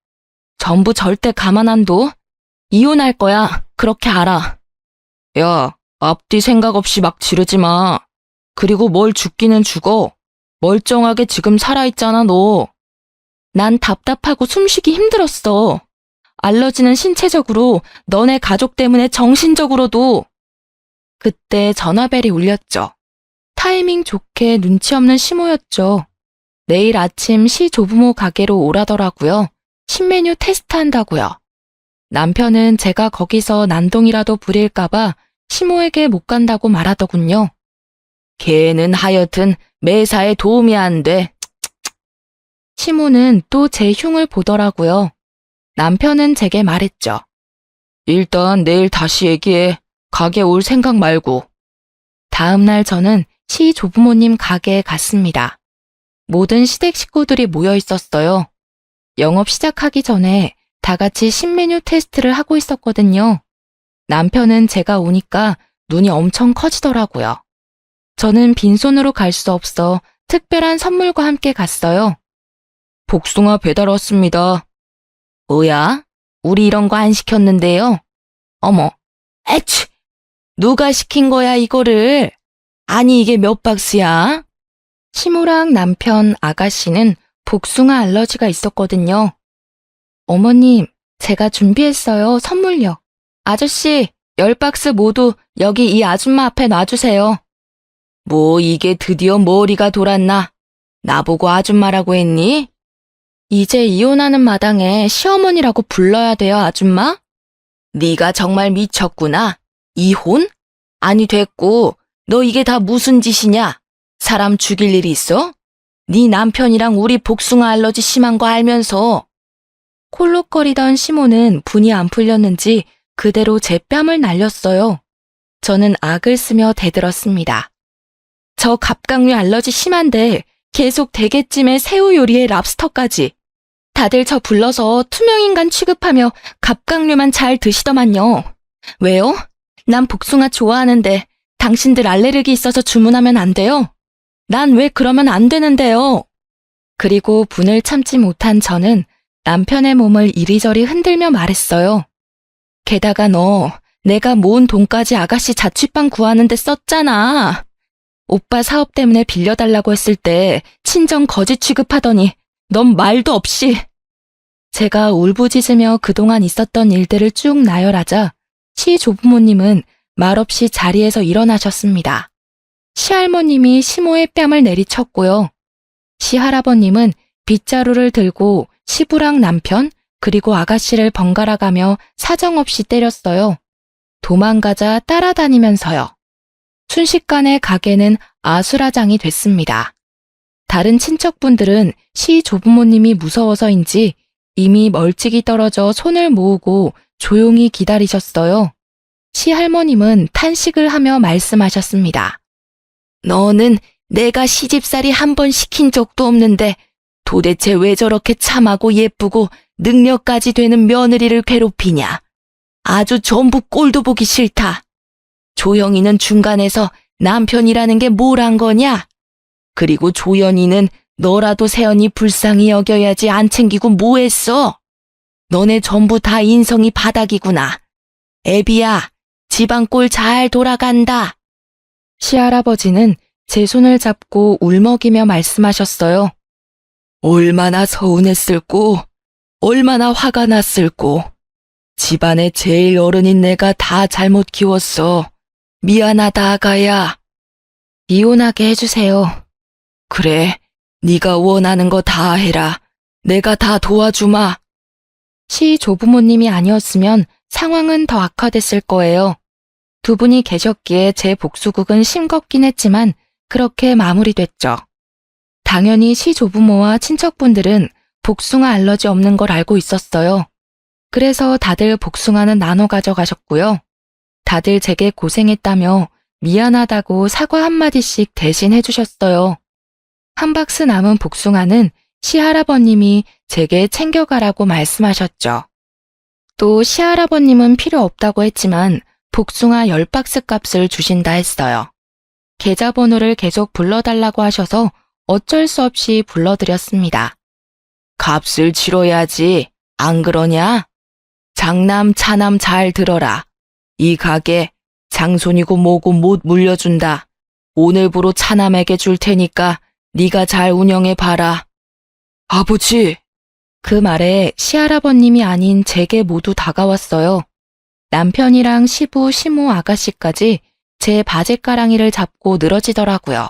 전부 절대 가만 안 둬. 이혼할 거야. 그렇게 알아. 야, 앞뒤 생각 없이 막 지르지 마. 그리고 뭘 죽기는 죽어. 멀쩡하게 지금 살아있잖아, 너. 난 답답하고 숨쉬기 힘들었어. 알러지는 신체적으로, 너네 가족 때문에 정신적으로도. 그때 전화벨이 울렸죠. 타이밍 좋게 눈치 없는 시모였죠. 내일 아침 시 조부모 가게로 오라더라고요. 신메뉴 테스트한다고요. 남편은 제가 거기서 난동이라도 부릴까봐 시모에게 못 간다고 말하더군요. 걔는 하여튼 매사에 도움이 안 돼. 시모는 또 제 흉을 보더라고요. 남편은 제게 말했죠. 일단 내일 다시 얘기해. 가게 올 생각 말고. 다음 날 저는 시 조부모님 가게에 갔습니다. 모든 시댁 식구들이 모여 있었어요. 영업 시작하기 전에 다 같이 신메뉴 테스트를 하고 있었거든요. 남편은 제가 오니까 눈이 엄청 커지더라고요. 저는 빈손으로 갈 수 없어 특별한 선물과 함께 갔어요. 복숭아 배달 왔습니다. 뭐야? 우리 이런 거 안 시켰는데요? 어머, 에취! 누가 시킨 거야, 이거를? 아니, 이게 몇 박스야? 시모랑 남편 아가씨는 복숭아 알러지가 있었거든요. 어머님, 제가 준비했어요, 선물요. 아저씨, 10박스 모두 여기 이 아줌마 앞에 놔주세요. 뭐 이게 드디어 머리가 돌았나? 나보고 아줌마라고 했니? 이제 이혼하는 마당에 시어머니라고 불러야 돼요, 아줌마? 네가 정말 미쳤구나. 이혼? 아니 됐고, 너 이게 다 무슨 짓이냐? 사람 죽일 일이 있어? 네 남편이랑 우리 복숭아 알러지 심한 거 알면서. 콜록거리던 시모는 분이 안 풀렸는지 그대로 제 뺨을 날렸어요. 저는 악을 쓰며 대들었습니다. 저 갑각류 알러지 심한데 계속 대게찜에 새우 요리에 랍스터까지. 다들 저 불러서 투명인간 취급하며 갑각류만 잘 드시더만요. 왜요? 난 복숭아 좋아하는데 당신들 알레르기 있어서 주문하면 안 돼요? 난 왜 그러면 안 되는데요? 그리고 분을 참지 못한 저는 남편의 몸을 이리저리 흔들며 말했어요. 게다가 너 내가 모은 돈까지 아가씨 자취방 구하는 데 썼잖아. 오빠 사업 때문에 빌려달라고 했을 때 친정 거지 취급하더니 넌 말도 없이. 제가 울부짖으며 그동안 있었던 일들을 쭉 나열하자 시 조부모님은 말없이 자리에서 일어나셨습니다. 시할머님이 시모의 뺨을 내리쳤고요. 시할아버님은 빗자루를 들고 시부랑 남편 그리고 아가씨를 번갈아 가며 사정없이 때렸어요. 도망가자 따라다니면서요. 순식간에 가게는 아수라장이 됐습니다. 다른 친척분들은 시 조부모님이 무서워서인지 이미 멀찍이 떨어져 손을 모으고 조용히 기다리셨어요. 시할머님은 탄식을 하며 말씀하셨습니다. 너는 내가 시집살이 한 번 시킨 적도 없는데 도대체 왜 저렇게 참하고 예쁘고 능력까지 되는 며느리를 괴롭히냐. 아주 전부 꼴도 보기 싫다. 조영이는 중간에서 남편이라는 게 뭘 한 거냐? 그리고 조연이는 너라도 세연이 불쌍히 여겨야지 안 챙기고 뭐 했어? 너네 전부 다 인성이 바닥이구나. 애비야, 집안 꼴 잘 돌아간다. 시할아버지는 제 손을 잡고 울먹이며 말씀하셨어요. 얼마나 서운했을꼬, 얼마나 화가 났을꼬. 집안의 제일 어른인 내가 다 잘못 키웠어. 미안하다, 아가야. 이혼하게 해주세요. 그래, 네가 원하는 거 다 해라. 내가 다 도와주마. 시 조부모님이 아니었으면 상황은 더 악화됐을 거예요. 두 분이 계셨기에 제 복수극은 싱겁긴 했지만 그렇게 마무리됐죠. 당연히 시 조부모와 친척분들은 복숭아 알러지 없는 걸 알고 있었어요. 그래서 다들 복숭아는 나눠 가져가셨고요. 다들 제게 고생했다며 미안하다고 사과 한마디씩 대신 해주셨어요. 한 박스 남은 복숭아는 시할아버님이 제게 챙겨가라고 말씀하셨죠. 또 시할아버님은 필요 없다고 했지만 복숭아 10박스 값을 주신다 했어요. 계좌번호를 계속 불러달라고 하셔서 어쩔 수 없이 불러드렸습니다. 값을 치러야지. 안 그러냐? 장남, 차남 잘 들어라. 이 가게 장손이고 뭐고 못 물려준다. 오늘부로 차남에게 줄 테니까 네가 잘 운영해 봐라. 아버지! 그 말에 시할아버님이 아닌 제게 모두 다가왔어요. 남편이랑 시부, 시모 아가씨까지 제 바짓가랑이를 잡고 늘어지더라고요.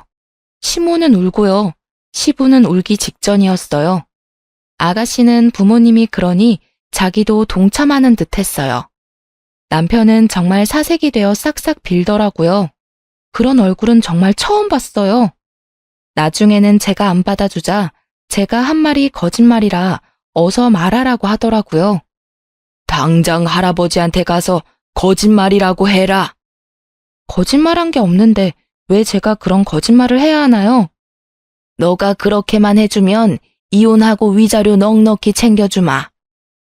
시모는 울고요. 시부는 울기 직전이었어요. 아가씨는 부모님이 그러니 자기도 동참하는 듯 했어요. 남편은 정말 사색이 되어 싹싹 빌더라고요. 그런 얼굴은 정말 처음 봤어요. 나중에는 제가 안 받아주자 제가 한 말이 거짓말이라 어서 말하라고 하더라고요. 당장 할아버지한테 가서 거짓말이라고 해라. 거짓말한 게 없는데 왜 제가 그런 거짓말을 해야 하나요? 너가 그렇게만 해주면 이혼하고 위자료 넉넉히 챙겨주마.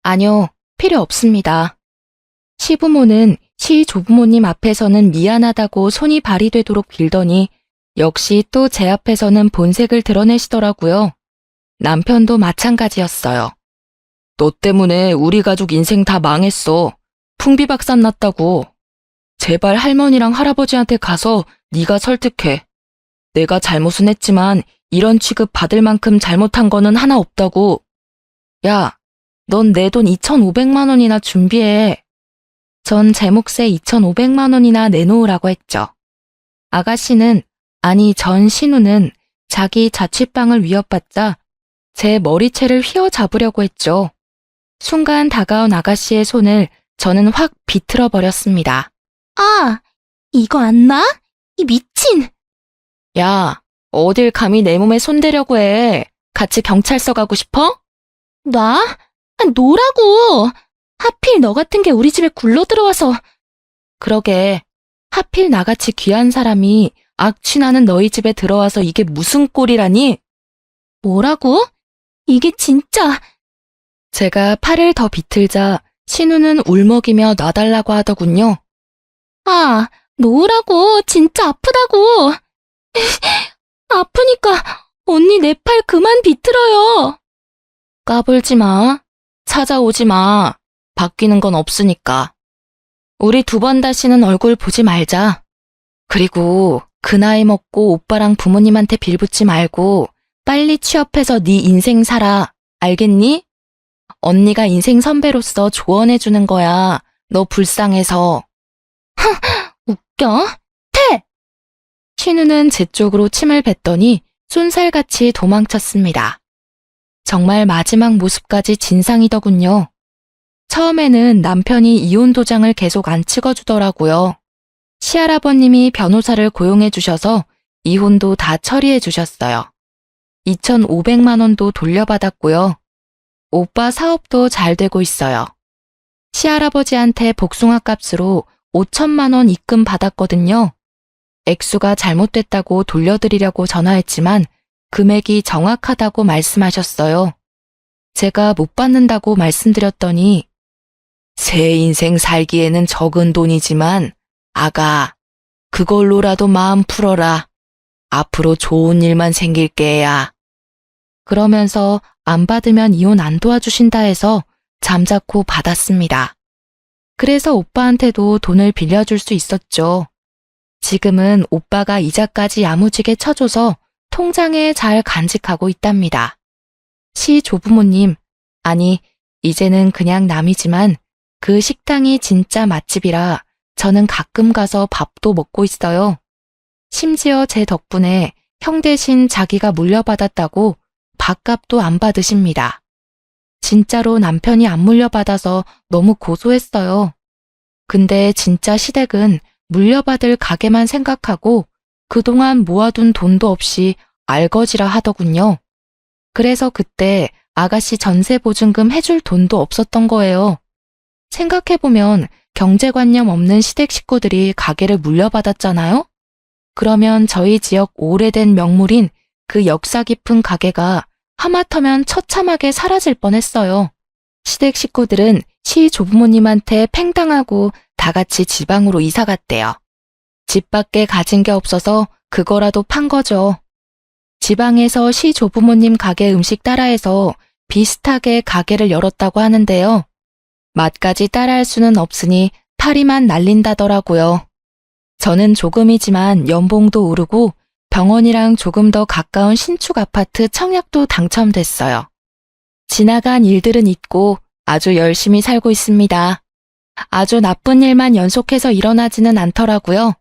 아니요, 필요 없습니다. 시부모는 시조부모님 앞에서는 미안하다고 손이 발이 되도록 빌더니 역시 또 제 앞에서는 본색을 드러내시더라고요. 남편도 마찬가지였어요. 너 때문에 우리 가족 인생 다 망했어. 풍비박산 났다고. 제발 할머니랑 할아버지한테 가서 네가 설득해. 내가 잘못은 했지만 이런 취급 받을 만큼 잘못한 거는 하나 없다고. 야, 넌 내 돈 2,500만 원이나 준비해. 전 제 몫에 2,500만 원이나 내놓으라고 했죠. 아가씨는, 아니 전 신우는 자기 자취방을 위협받자 제 머리채를 휘어잡으려고 했죠. 순간 다가온 아가씨의 손을 저는 확 비틀어 버렸습니다. 아, 이거 안 나? 이 미친! 야, 어딜 감히 내 몸에 손대려고 해. 같이 경찰서 가고 싶어? 나? 아, 노라고! 하필 너 같은 게 우리 집에 굴러 들어와서. 그러게, 하필 나같이 귀한 사람이 악취나는 너희 집에 들어와서 이게 무슨 꼴이라니? 뭐라고? 이게 진짜. 제가 팔을 더 비틀자 신우는 울먹이며 놔달라고 하더군요. 아, 놓으라고. 진짜 아프다고. 아프니까 언니 내 팔 그만 비틀어요. 까불지 마. 찾아오지 마. 바뀌는 건 없으니까. 우리 2번 다시는 얼굴 보지 말자. 그리고 그 나이 먹고 오빠랑 부모님한테 빌붙지 말고 빨리 취업해서 네 인생 살아. 알겠니? 언니가 인생 선배로서 조언해주는 거야. 너 불쌍해서. 웃겨? 신우는 제 쪽으로 침을 뱉더니 쏜살같이 도망쳤습니다. 정말 마지막 모습까지 진상이더군요. 처음에는 남편이 이혼 도장을 계속 안 찍어주더라고요. 시할아버님이 변호사를 고용해 주셔서 이혼도 다 처리해 주셨어요. 2,500만 원도 돌려받았고요. 오빠 사업도 잘 되고 있어요. 시할아버지한테 복숭아 값으로 5천만 원 입금 받았거든요. 액수가 잘못됐다고 돌려드리려고 전화했지만 금액이 정확하다고 말씀하셨어요. 제가 못 받는다고 말씀드렸더니 새 인생 살기에는 적은 돈이지만 아가, 그걸로라도 마음 풀어라. 앞으로 좋은 일만 생길 게야. 그러면서 안 받으면 이혼 안 도와주신다 해서 잠자코 받았습니다. 그래서 오빠한테도 돈을 빌려줄 수 있었죠. 지금은 오빠가 이자까지 야무지게 쳐줘서 통장에 잘 간직하고 있답니다. 시 조부모님, 아니, 이제는 그냥 남이지만 그 식당이 진짜 맛집이라 저는 가끔 가서 밥도 먹고 있어요. 심지어 제 덕분에 형 대신 자기가 물려받았다고 밥값도 안 받으십니다. 진짜로 남편이 안 물려받아서 너무 고소했어요. 근데 진짜 시댁은 물려받을 가게만 생각하고 그동안 모아둔 돈도 없이 알거지라 하더군요. 그래서 그때 아가씨 전세보증금 해줄 돈도 없었던 거예요. 생각해보면 경제관념 없는 시댁 식구들이 가게를 물려받았잖아요? 그러면 저희 지역 오래된 명물인 그 역사 깊은 가게가 하마터면 처참하게 사라질 뻔했어요. 시댁 식구들은 시 조부모님한테 팽당하고 다 같이 지방으로 이사 갔대요. 집밖에 가진 게 없어서 그거라도 판 거죠. 지방에서 시 조부모님 가게 음식 따라해서 비슷하게 가게를 열었다고 하는데요. 맛까지 따라할 수는 없으니 파리만 날린다더라고요. 저는 조금이지만 연봉도 오르고 병원이랑 조금 더 가까운 신축 아파트 청약도 당첨됐어요. 지나간 일들은 잊고 아주 열심히 살고 있습니다. 아주 나쁜 일만 연속해서 일어나지는 않더라고요.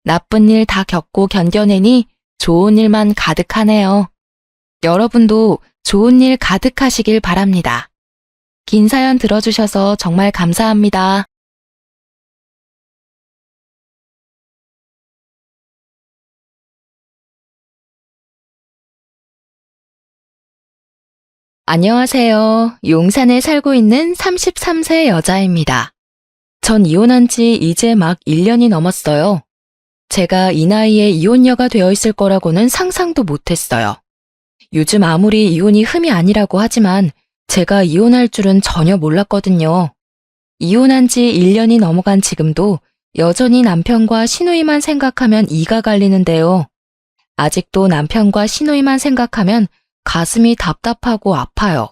나쁜 일 다 겪고 견뎌내니 좋은 일만 가득하네요. 여러분도 좋은 일 가득하시길 바랍니다. 긴 사연 들어주셔서 정말 감사합니다. 안녕하세요. 용산에 살고 있는 33세 여자입니다. 전 이혼한 지 이제 막 1년이 넘었어요. 제가 이 나이에 이혼녀가 되어 있을 거라고는 상상도 못했어요. 요즘 아무리 이혼이 흠이 아니라고 하지만 제가 이혼할 줄은 전혀 몰랐거든요. 이혼한 지 1년이 넘어간 지금도 여전히 남편과 시누이만 생각하면 이가 갈리는데요. 아직도 남편과 시누이만 생각하면 가슴이 답답하고 아파요.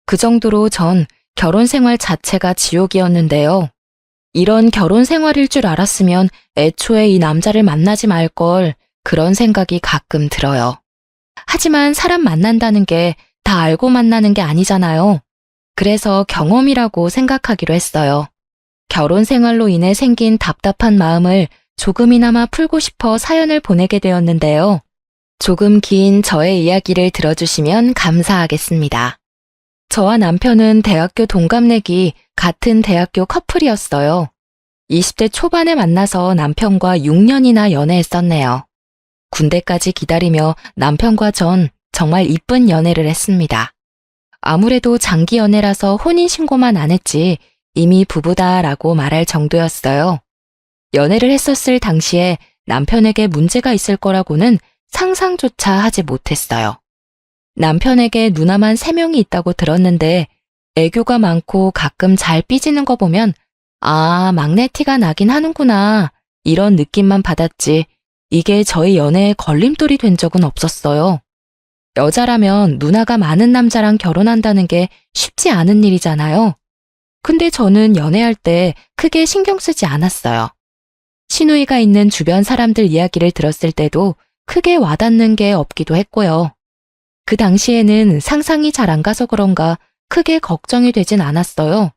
그 정도로 전 결혼 생활 자체가 지옥이었는데요. 이런 결혼 생활일 줄 알았으면 애초에 이 남자를 만나지 말걸 그런 생각이 가끔 들어요. 하지만 사람 만난다는 게 다 알고 만나는 게 아니잖아요. 그래서 경험이라고 생각하기로 했어요. 결혼 생활로 인해 생긴 답답한 마음을 조금이나마 풀고 싶어 사연을 보내게 되었는데요. 조금 긴 저의 이야기를 들어주시면 감사하겠습니다. 저와 남편은 대학교 동갑내기 같은 대학교 커플이었어요. 20대 초반에 만나서 남편과 6년이나 연애했었네요. 군대까지 기다리며 남편과 전 정말 이쁜 연애를 했습니다. 아무래도 장기 연애라서 혼인신고만 안 했지 이미 부부다라고 말할 정도였어요. 연애를 했었을 당시에 남편에게 문제가 있을 거라고는 상상조차 하지 못했어요. 남편에게 누나만 3명이 있다고 들었는데 애교가 많고 가끔 잘 삐지는 거 보면 아, 막내 티가 나긴 하는구나 이런 느낌만 받았지 이게 저희 연애에 걸림돌이 된 적은 없었어요. 여자라면 누나가 많은 남자랑 결혼한다는 게 쉽지 않은 일이잖아요. 근데 저는 연애할 때 크게 신경 쓰지 않았어요. 시누이가 있는 주변 사람들 이야기를 들었을 때도 크게 와닿는 게 없기도 했고요. 그 당시에는 상상이 잘 안 가서 그런가 크게 걱정이 되진 않았어요.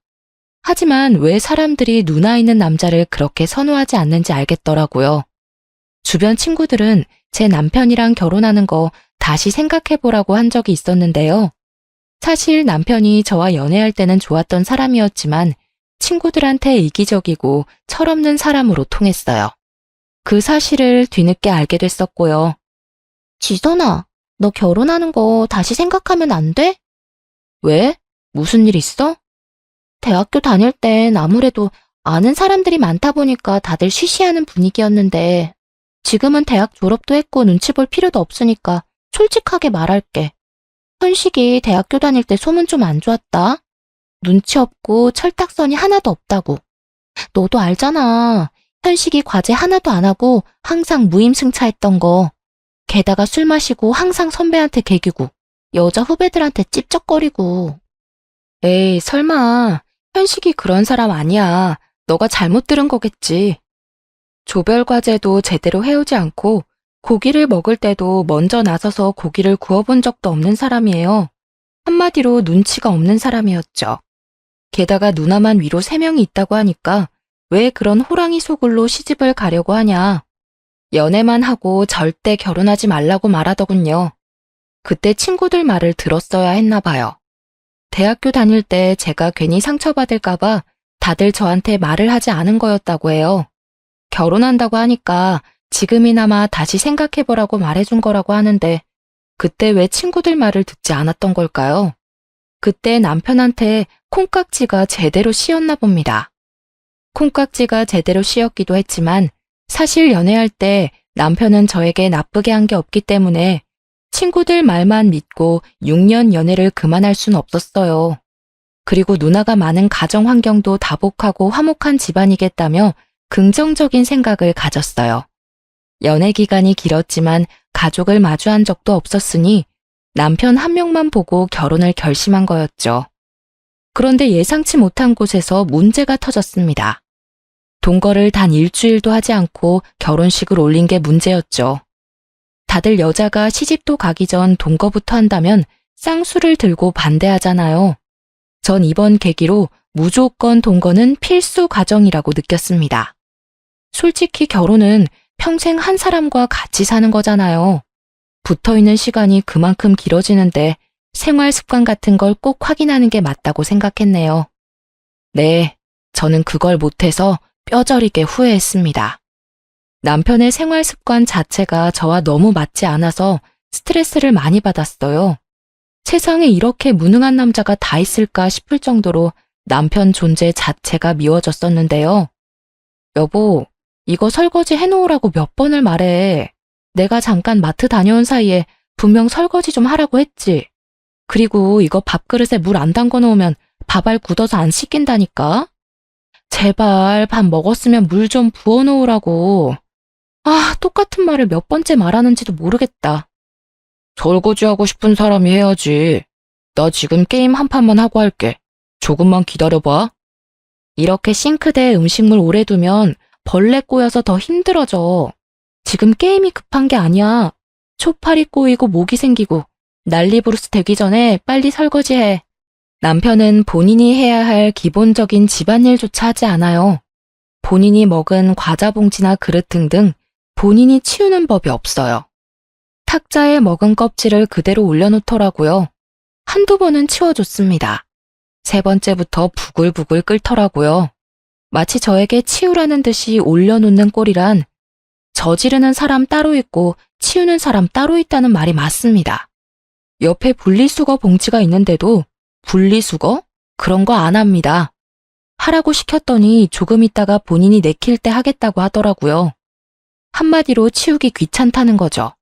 하지만 왜 사람들이 누나 있는 남자를 그렇게 선호하지 않는지 알겠더라고요. 주변 친구들은 제 남편이랑 결혼하는 거 다시 생각해보라고 한 적이 있었는데요. 사실 남편이 저와 연애할 때는 좋았던 사람이었지만 친구들한테 이기적이고 철없는 사람으로 통했어요. 그 사실을 뒤늦게 알게 됐었고요. 지선아, 너 결혼하는 거 다시 생각하면 안 돼? 왜? 무슨 일 있어? 대학교 다닐 땐 아무래도 아는 사람들이 많다 보니까 다들 쉬쉬하는 분위기였는데 지금은 대학 졸업도 했고 눈치 볼 필요도 없으니까 솔직하게 말할게. 현식이 대학교 다닐 때 소문 좀 안 좋았다. 눈치 없고 철딱선이 하나도 없다고. 너도 알잖아. 현식이 과제 하나도 안 하고 항상 무임승차했던 거. 게다가 술 마시고 항상 선배한테 개기고 여자 후배들한테 찝쩍거리고. 에이, 설마. 현식이 그런 사람 아니야. 너가 잘못 들은 거겠지. 조별 과제도 제대로 해오지 않고 고기를 먹을 때도 먼저 나서서 고기를 구워본 적도 없는 사람이에요. 한마디로 눈치가 없는 사람이었죠. 게다가 누나만 위로 3명이 있다고 하니까 왜 그런 호랑이 소굴로 시집을 가려고 하냐. 연애만 하고 절대 결혼하지 말라고 말하더군요. 그때 친구들 말을 들었어야 했나 봐요. 대학교 다닐 때 제가 괜히 상처받을까봐 다들 저한테 말을 하지 않은 거였다고 해요. 결혼한다고 하니까 지금이나마 다시 생각해보라고 말해준 거라고 하는데 그때 왜 친구들 말을 듣지 않았던 걸까요? 그때 남편한테 콩깍지가 제대로 씌었나 봅니다. 콩깍지가 제대로 씌었기도 했지만 사실 연애할 때 남편은 저에게 나쁘게 한 게 없기 때문에 친구들 말만 믿고 6년 연애를 그만할 순 없었어요. 그리고 누나가 많은 가정 환경도 다복하고 화목한 집안이겠다며 긍정적인 생각을 가졌어요. 연애 기간이 길었지만 가족을 마주한 적도 없었으니 남편 한 명만 보고 결혼을 결심한 거였죠. 그런데 예상치 못한 곳에서 문제가 터졌습니다. 동거를 단 일주일도 하지 않고 결혼식을 올린 게 문제였죠. 다들 여자가 시집도 가기 전 동거부터 한다면 쌍수를 들고 반대하잖아요. 전 이번 계기로 무조건 동거는 필수 과정이라고 느꼈습니다. 솔직히 결혼은 평생 한 사람과 같이 사는 거잖아요. 붙어있는 시간이 그만큼 길어지는데 생활 습관 같은 걸 꼭 확인하는 게 맞다고 생각했네요. 네, 저는 그걸 못해서 뼈저리게 후회했습니다. 남편의 생활 습관 자체가 저와 너무 맞지 않아서 스트레스를 많이 받았어요. 세상에 이렇게 무능한 남자가 다 있을까 싶을 정도로 남편 존재 자체가 미워졌었는데요. 여보, 이거 설거지 해놓으라고 몇 번을 말해. 내가 잠깐 마트 다녀온 사이에 분명 설거지 좀 하라고 했지. 그리고 이거 밥그릇에 물 안 담궈 놓으면 밥알 굳어서 안 씻긴다니까. 제발 밥 먹었으면 물 좀 부어 놓으라고. 아, 똑같은 말을 몇 번째 말하는지도 모르겠다. 설거지하고 싶은 사람이 해야지. 나 지금 게임 한 판만 하고 할게. 조금만 기다려봐. 이렇게 싱크대에 음식물 오래 두면 벌레 꼬여서 더 힘들어져. 지금 게임이 급한 게 아니야. 초파리 꼬이고 모기 생기고 난리부르스 되기 전에 빨리 설거지해. 남편은 본인이 해야 할 기본적인 집안일조차 하지 않아요. 본인이 먹은 과자 봉지나 그릇 등등 본인이 치우는 법이 없어요. 탁자에 먹은 껍질을 그대로 올려놓더라고요. 한두 번은 치워줬습니다. 세 번째부터 부글부글 끓더라고요. 마치 저에게 치우라는 듯이 올려놓는 꼴이란 저지르는 사람 따로 있고 치우는 사람 따로 있다는 말이 맞습니다. 옆에 분리수거 봉지가 있는데도 분리수거? 그런 거 안 합니다. 하라고 시켰더니 조금 있다가 본인이 내킬 때 하겠다고 하더라고요. 한마디로 치우기 귀찮다는 거죠.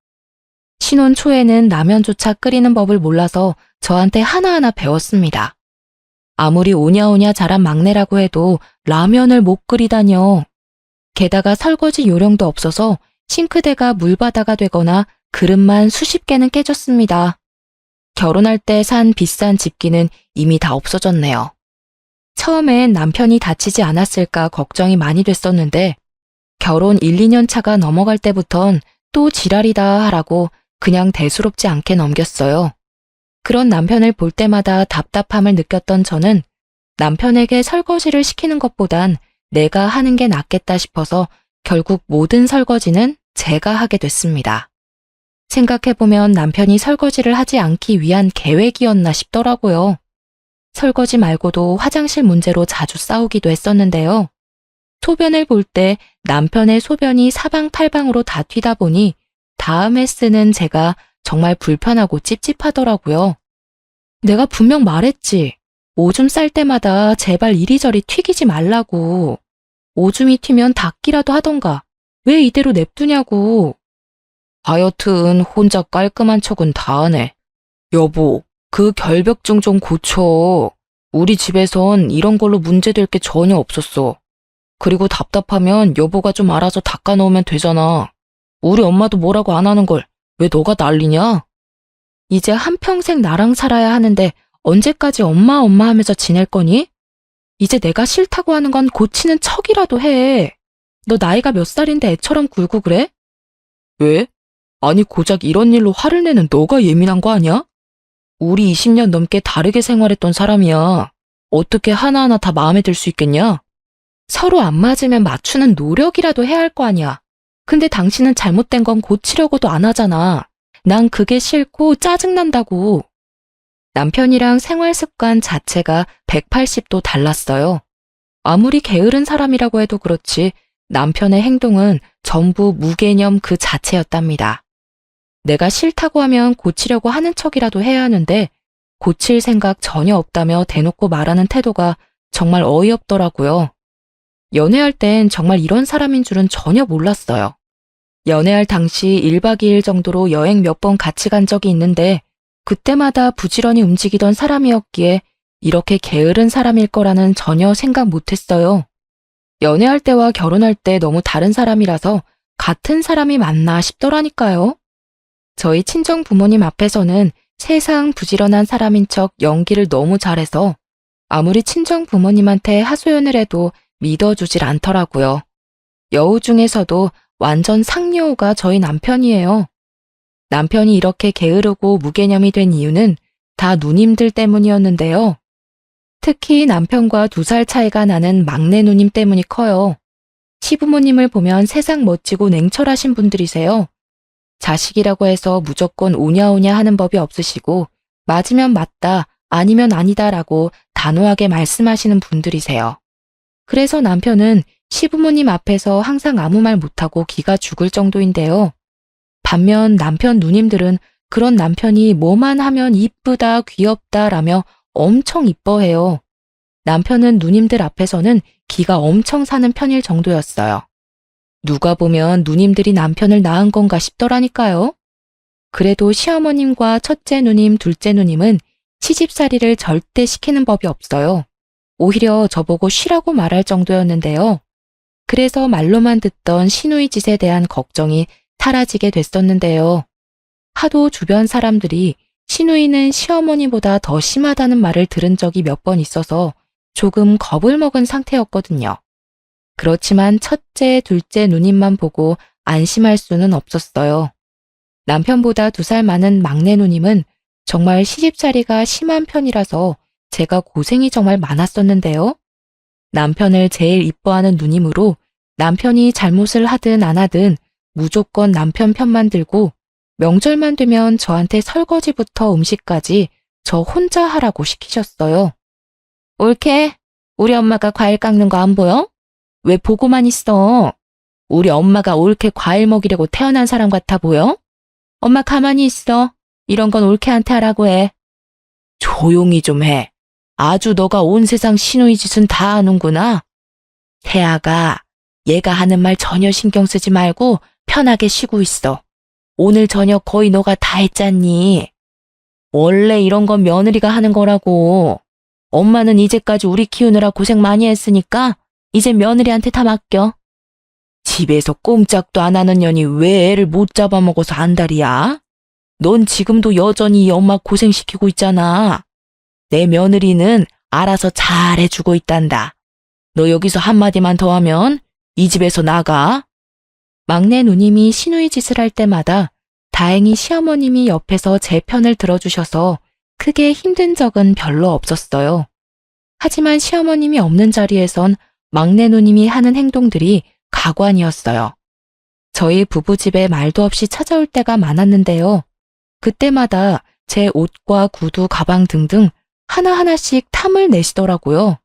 신혼 초에는 라면조차 끓이는 법을 몰라서 저한테 하나하나 배웠습니다. 아무리 오냐오냐 자란 막내라고 해도 라면을 못 끓이다뇨. 게다가 설거지 요령도 없어서 싱크대가 물바다가 되거나 그릇만 수십 개는 깨졌습니다. 결혼할 때 산 비싼 집기는 이미 다 없어졌네요. 처음엔 남편이 다치지 않았을까 걱정이 많이 됐었는데 결혼 1, 2년 차가 넘어갈 때부턴 또 지랄이다 하라고 그냥 대수롭지 않게 넘겼어요. 그런 남편을 볼 때마다 답답함을 느꼈던 저는 남편에게 설거지를 시키는 것보단 내가 하는 게 낫겠다 싶어서 결국 모든 설거지는 제가 하게 됐습니다. 생각해보면 남편이 설거지를 하지 않기 위한 계획이었나 싶더라고요. 설거지 말고도 화장실 문제로 자주 싸우기도 했었는데요. 소변을 볼 때 남편의 소변이 사방팔방으로 다 튀다 보니 다음에 쓰는 제가 정말 불편하고 찝찝하더라고요. 내가 분명 말했지. 오줌 쌀 때마다 제발 이리저리 튀기지 말라고. 오줌이 튀면 닦기라도 하던가. 왜 이대로 냅두냐고. 하여튼 혼자 깔끔한 척은 다 하네. 여보, 그 결벽증 좀 고쳐. 우리 집에선 이런 걸로 문제될 게 전혀 없었어. 그리고 답답하면 여보가 좀 알아서 닦아놓으면 되잖아. 우리 엄마도 뭐라고 안 하는 걸 왜 너가 난리냐? 이제 한평생 나랑 살아야 하는데 언제까지 엄마 엄마 하면서 지낼 거니? 이제 내가 싫다고 하는 건 고치는 척이라도 해. 너 나이가 몇 살인데 애처럼 굴고 그래? 왜? 아니 고작 이런 일로 화를 내는 너가 예민한 거 아니야? 우리 20년 넘게 다르게 생활했던 사람이야. 어떻게 하나하나 다 마음에 들 수 있겠냐? 서로 안 맞으면 맞추는 노력이라도 해야 할 거 아니야. 근데 당신은 잘못된 건 고치려고도 안 하잖아. 난 그게 싫고 짜증난다고. 남편이랑 생활 습관 자체가 180도 달랐어요. 아무리 게으른 사람이라고 해도 그렇지 남편의 행동은 전부 무개념 그 자체였답니다. 내가 싫다고 하면 고치려고 하는 척이라도 해야 하는데 고칠 생각 전혀 없다며 대놓고 말하는 태도가 정말 어이없더라고요. 연애할 땐 정말 이런 사람인 줄은 전혀 몰랐어요. 연애할 당시 1박 2일 정도로 여행 몇 번 같이 간 적이 있는데 그때마다 부지런히 움직이던 사람이었기에 이렇게 게으른 사람일 거라는 전혀 생각 못했어요. 연애할 때와 결혼할 때 너무 다른 사람이라서 같은 사람이 맞나 싶더라니까요. 저희 친정 부모님 앞에서는 세상 부지런한 사람인 척 연기를 너무 잘해서 아무리 친정 부모님한테 하소연을 해도 믿어주질 않더라고요. 여우 중에서도 완전 상여우가 저희 남편이에요. 남편이 이렇게 게으르고 무개념이 된 이유는 다 누님들 때문이었는데요. 특히 남편과 2살 차이가 나는 막내 누님 때문이 커요. 시부모님을 보면 세상 멋지고 냉철하신 분들이세요. 자식이라고 해서 무조건 오냐오냐 하는 법이 없으시고 맞으면 맞다, 아니면 아니다라고 단호하게 말씀하시는 분들이세요. 그래서 남편은 시부모님 앞에서 항상 아무 말 못하고 기가 죽을 정도인데요. 반면 남편 누님들은 그런 남편이 뭐만 하면 이쁘다, 귀엽다라며 엄청 이뻐해요. 남편은 누님들 앞에서는 기가 엄청 사는 편일 정도였어요. 누가 보면 누님들이 남편을 낳은 건가 싶더라니까요. 그래도 시어머님과 첫째 누님, 둘째 누님은 시집살이를 절대 시키는 법이 없어요. 오히려 저보고 쉬라고 말할 정도였는데요. 그래서 말로만 듣던 시누이 짓에 대한 걱정이 사라지게 됐었는데요. 하도 주변 사람들이 시누이는 시어머니보다 더 심하다는 말을 들은 적이 몇 번 있어서 조금 겁을 먹은 상태였거든요. 그렇지만 첫째, 둘째 누님만 보고 안심할 수는 없었어요. 남편보다 2살 많은 막내 누님은 정말 시집살이가 심한 편이라서 제가 고생이 정말 많았었는데요. 남편을 제일 이뻐하는 누님으로 남편이 잘못을 하든 안 하든 무조건 남편 편만 들고 명절만 되면 저한테 설거지부터 음식까지 저 혼자 하라고 시키셨어요. 옳게, 우리 엄마가 과일 깎는 거 안 보여? 왜 보고만 있어? 우리 엄마가 옳게 과일 먹이려고 태어난 사람 같아 보여? 엄마 가만히 있어. 이런 건 옳게한테 하라고 해. 조용히 좀 해. 아주 너가 온 세상 시누이 짓은 다 아는구나. 태아가, 얘가 하는 말 전혀 신경 쓰지 말고 편하게 쉬고 있어. 오늘 저녁 거의 너가 다 했잖니. 원래 이런 건 며느리가 하는 거라고. 엄마는 이제까지 우리 키우느라 고생 많이 했으니까 이제 며느리한테 다 맡겨. 집에서 꼼짝도 안 하는 년이 왜 애를 못 잡아먹어서 안달이야? 넌 지금도 여전히 이 엄마 고생시키고 있잖아. 내 며느리는 알아서 잘 해주고 있단다. 너 여기서 한마디만 더 하면 이 집에서 나가. 막내 누님이 시누이 짓을 할 때마다 다행히 시어머님이 옆에서 제 편을 들어주셔서 크게 힘든 적은 별로 없었어요. 하지만 시어머님이 없는 자리에선 막내 누님이 하는 행동들이 가관이었어요. 저희 부부집에 말도 없이 찾아올 때가 많았는데요. 그때마다 제 옷과 구두, 가방 등등 하나하나씩 탐을 내시더라고요.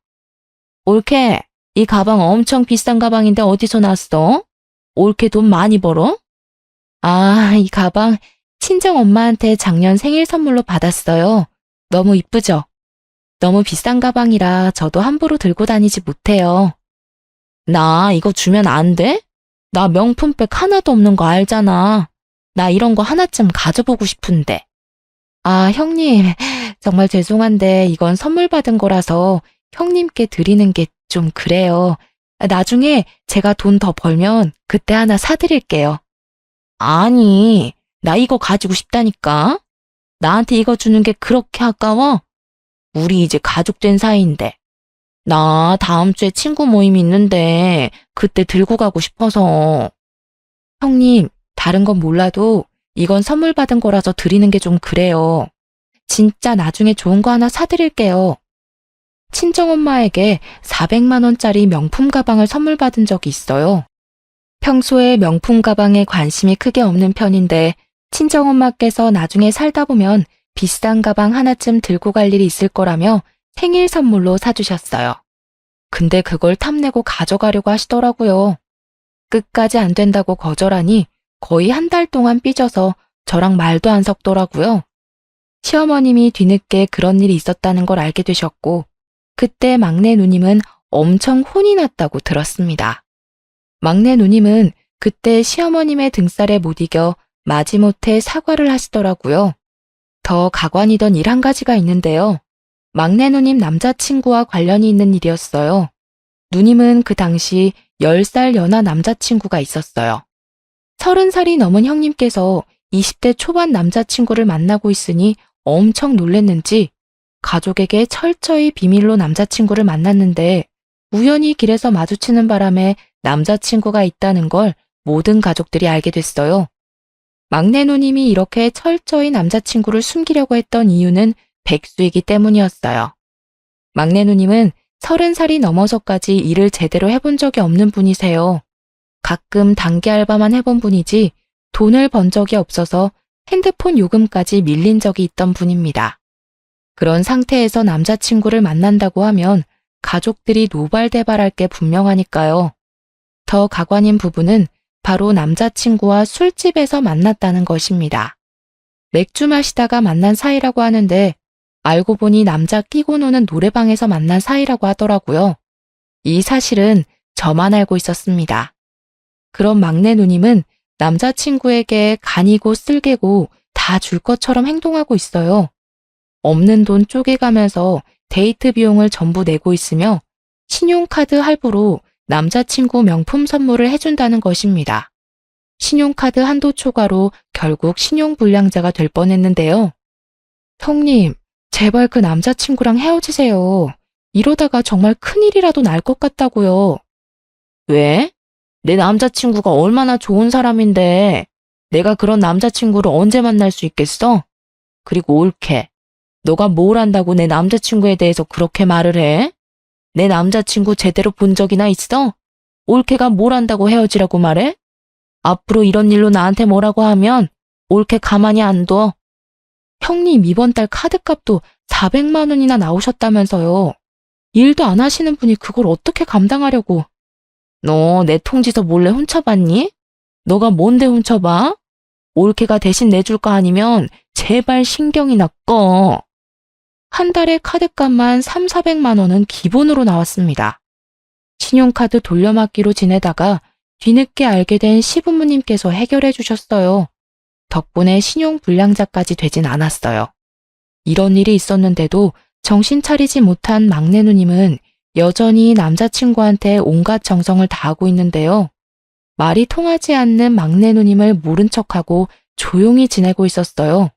옳게, 이 가방 엄청 비싼 가방인데 어디서 났어? 옳게 돈 많이 벌어? 아, 이 가방 친정 엄마한테 작년 생일 선물로 받았어요. 너무 이쁘죠? 너무 비싼 가방이라 저도 함부로 들고 다니지 못해요. 나 이거 주면 안 돼? 나 명품백 하나도 없는 거 알잖아. 나 이런 거 하나쯤 가져보고 싶은데. 아, 형님, 정말 죄송한데 이건 선물 받은 거라서 형님께 드리는 게 좀 그래요. 나중에 제가 돈 더 벌면 그때 하나 사드릴게요. 아니, 나 이거 가지고 싶다니까. 나한테 이거 주는 게 그렇게 아까워? 우리 이제 가족 된 사이인데. 나 다음 주에 친구 모임 있는데 그때 들고 가고 싶어서. 형님, 다른 건 몰라도 이건 선물 받은 거라서 드리는 게 좀 그래요. 진짜 나중에 좋은 거 하나 사드릴게요. 친정엄마에게 400만 원짜리 명품 가방을 선물 받은 적이 있어요. 평소에 명품 가방에 관심이 크게 없는 편인데 친정엄마께서 나중에 살다 보면 비싼 가방 하나쯤 들고 갈 일이 있을 거라며 생일 선물로 사주셨어요. 근데 그걸 탐내고 가져가려고 하시더라고요. 끝까지 안 된다고 거절하니 거의 한 달 동안 삐져서 저랑 말도 안 섞더라고요. 시어머님이 뒤늦게 그런 일이 있었다는 걸 알게 되셨고 그때 막내 누님은 엄청 혼이 났다고 들었습니다. 막내 누님은 그때 시어머님의 등살에 못 이겨 마지못해 사과를 하시더라고요. 더 가관이던 일 한 가지가 있는데요. 막내 누님 남자친구와 관련이 있는 일이었어요. 누님은 그 당시 10살 연하 남자친구가 있었어요. 30살이 넘은 형님께서 20대 초반 남자친구를 만나고 있으니 엄청 놀랬는지 가족에게 철저히 비밀로 남자친구를 만났는데 우연히 길에서 마주치는 바람에 남자친구가 있다는 걸 모든 가족들이 알게 됐어요. 막내 누님이 이렇게 철저히 남자친구를 숨기려고 했던 이유는 백수이기 때문이었어요. 막내 누님은 30살이 넘어서까지 일을 제대로 해본 적이 없는 분이세요. 가끔 단기 알바만 해본 분이지 돈을 번 적이 없어서 핸드폰 요금까지 밀린 적이 있던 분입니다. 그런 상태에서 남자친구를 만난다고 하면 가족들이 노발대발할 게 분명하니까요. 더 가관인 부분은 바로 남자친구와 술집에서 만났다는 것입니다. 맥주 마시다가 만난 사이라고 하는데 알고 보니 남자 끼고 노는 노래방에서 만난 사이라고 하더라고요. 이 사실은 저만 알고 있었습니다. 그런 막내 누님은 남자친구에게 간이고 쓸개고 다 줄 것처럼 행동하고 있어요. 없는 돈 쪼개가면서 데이트 비용을 전부 내고 있으며 신용카드 할부로 남자친구 명품 선물을 해준다는 것입니다. 신용카드 한도 초과로 결국 신용불량자가 될 뻔했는데요. 형님, 제발 그 남자친구랑 헤어지세요. 이러다가 정말 큰일이라도 날 것 같다고요. 왜? 내 남자친구가 얼마나 좋은 사람인데 내가 그런 남자친구를 언제 만날 수 있겠어? 그리고 올케, 너가 뭘 안다고 내 남자친구에 대해서 그렇게 말을 해? 내 남자친구 제대로 본 적이나 있어? 올케가 뭘 안다고 헤어지라고 말해? 앞으로 이런 일로 나한테 뭐라고 하면 올케 가만히 안 둬. 형님 이번 달 카드값도 400만 원이나 나오셨다면서요. 일도 안 하시는 분이 그걸 어떻게 감당하려고. 너 내 통지서 몰래 훔쳐봤니? 너가 뭔데 훔쳐봐? 올케가 대신 내줄 거 아니면 제발 신경이나 꺼. 한 달에 카드값만 3,400만 원은 기본으로 나왔습니다. 신용카드 돌려막기로 지내다가 뒤늦게 알게 된 시부모님께서 해결해 주셨어요. 덕분에 신용불량자까지 되진 않았어요. 이런 일이 있었는데도 정신 차리지 못한 막내 누님은 여전히 남자친구한테 온갖 정성을 다하고 있는데요. 말이 통하지 않는 막내 누님을 모른 척하고 조용히 지내고 있었어요.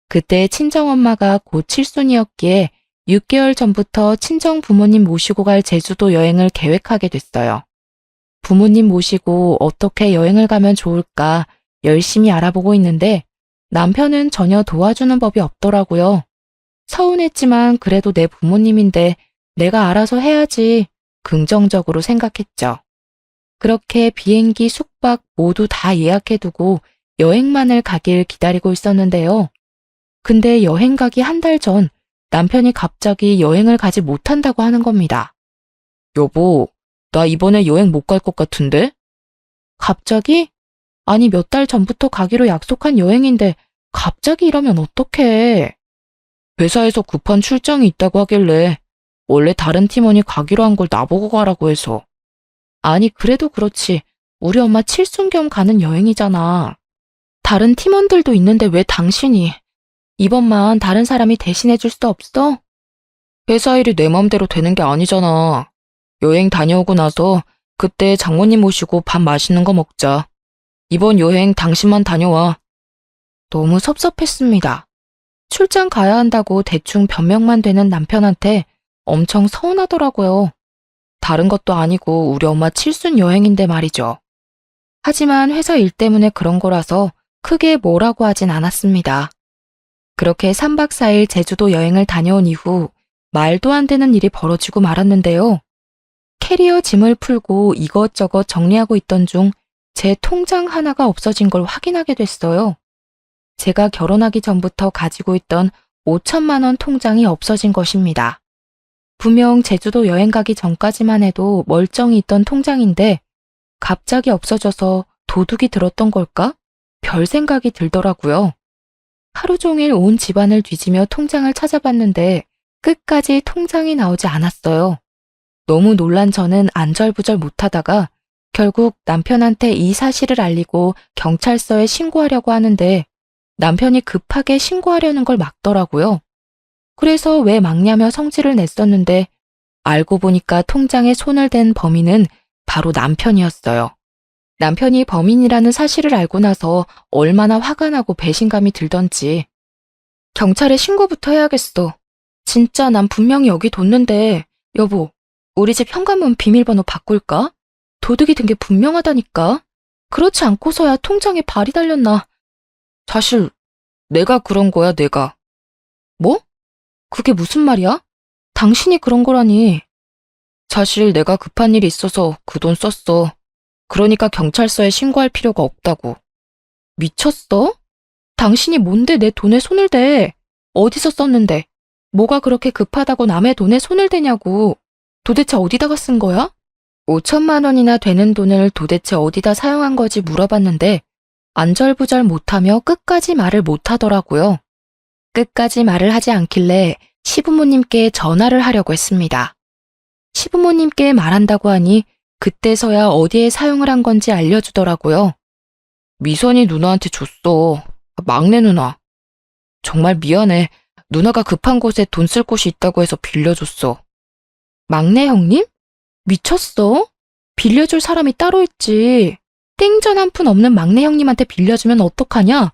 그때 친정엄마가 곧 칠순이었기에 6개월 전부터 친정 부모님 모시고 갈 제주도 여행을 계획하게 됐어요. 부모님 모시고 어떻게 여행을 가면 좋을까 열심히 알아보고 있는데 남편은 전혀 도와주는 법이 없더라고요. 서운했지만 그래도 내 부모님인데 내가 알아서 해야지 긍정적으로 생각했죠. 그렇게 비행기 숙박 모두 다 예약해두고 여행만을 가길 기다리고 있었는데요. 근데 여행 가기 한 달 전 남편이 갑자기 여행을 가지 못한다고 하는 겁니다. 여보, 나 이번에 여행 못 갈 것 같은데? 갑자기? 아니 몇 달 전부터 가기로 약속한 여행인데 갑자기 이러면 어떡해. 회사에서 급한 출장이 있다고 하길래 원래 다른 팀원이 가기로 한 걸 나보고 가라고 해서. 아니 그래도 그렇지. 우리 엄마 칠순 겸 가는 여행이잖아. 다른 팀원들도 있는데 왜 당신이. 이번만 다른 사람이 대신해 줄 수 없어? 회사 일이 내 맘대로 되는 게 아니잖아. 여행 다녀오고 나서 그때 장모님 모시고 밥 맛있는 거 먹자. 이번 여행 당신만 다녀와. 너무 섭섭했습니다. 출장 가야 한다고 대충 변명만 되는 남편한테 엄청 서운하더라고요. 다른 것도 아니고 우리 엄마 칠순 여행인데 말이죠. 하지만 회사 일 때문에 그런 거라서 크게 뭐라고 하진 않았습니다. 그렇게 3박 4일 제주도 여행을 다녀온 이후 말도 안 되는 일이 벌어지고 말았는데요. 캐리어 짐을 풀고 이것저것 정리하고 있던 중 제 통장 하나가 없어진 걸 확인하게 됐어요. 제가 결혼하기 전부터 가지고 있던 5천만 원 통장이 없어진 것입니다. 분명 제주도 여행 가기 전까지만 해도 멀쩡히 있던 통장인데 갑자기 없어져서 도둑이 들었던 걸까? 별 생각이 들더라고요. 하루 종일 온 집안을 뒤지며 통장을 찾아봤는데 끝까지 통장이 나오지 않았어요. 너무 놀란 저는 안절부절 못하다가 결국 남편한테 이 사실을 알리고 경찰서에 신고하려고 하는데 남편이 급하게 신고하려는 걸 막더라고요. 그래서 왜 막냐며 성질을 냈었는데 알고 보니까 통장에 손을 댄 범인은 바로 남편이었어요. 남편이 범인이라는 사실을 알고 나서 얼마나 화가 나고 배신감이 들던지. 경찰에 신고부터 해야겠어. 진짜 난 분명히 여기 뒀는데 여보, 우리 집 현관문 비밀번호 바꿀까? 도둑이 든 게 분명하다니까. 그렇지 않고서야 통장에 발이 달렸나. 사실 내가 그런 거야, 내가. 뭐? 그게 무슨 말이야? 당신이 그런 거라니. 사실 내가 급한 일이 있어서 그 돈 썼어. 그러니까 경찰서에 신고할 필요가 없다고. 미쳤어? 당신이 뭔데 내 돈에 손을 대? 어디서 썼는데? 뭐가 그렇게 급하다고 남의 돈에 손을 대냐고. 도대체 어디다가 쓴 거야? 5천만 원이나 되는 돈을 도대체 어디다 사용한 거지 물어봤는데 안절부절 못하며 끝까지 말을 못하더라고요. 끝까지 말을 하지 않길래 시부모님께 전화를 하려고 했습니다. 시부모님께 말한다고 하니 그때서야 어디에 사용을 한 건지 알려주더라고요. 미선이 누나한테 줬어. 막내 누나. 정말 미안해. 누나가 급한 곳에 돈 쓸 곳이 있다고 해서 빌려줬어. 막내 형님? 미쳤어? 빌려줄 사람이 따로 있지. 땡전 한 푼 없는 막내 형님한테 빌려주면 어떡하냐?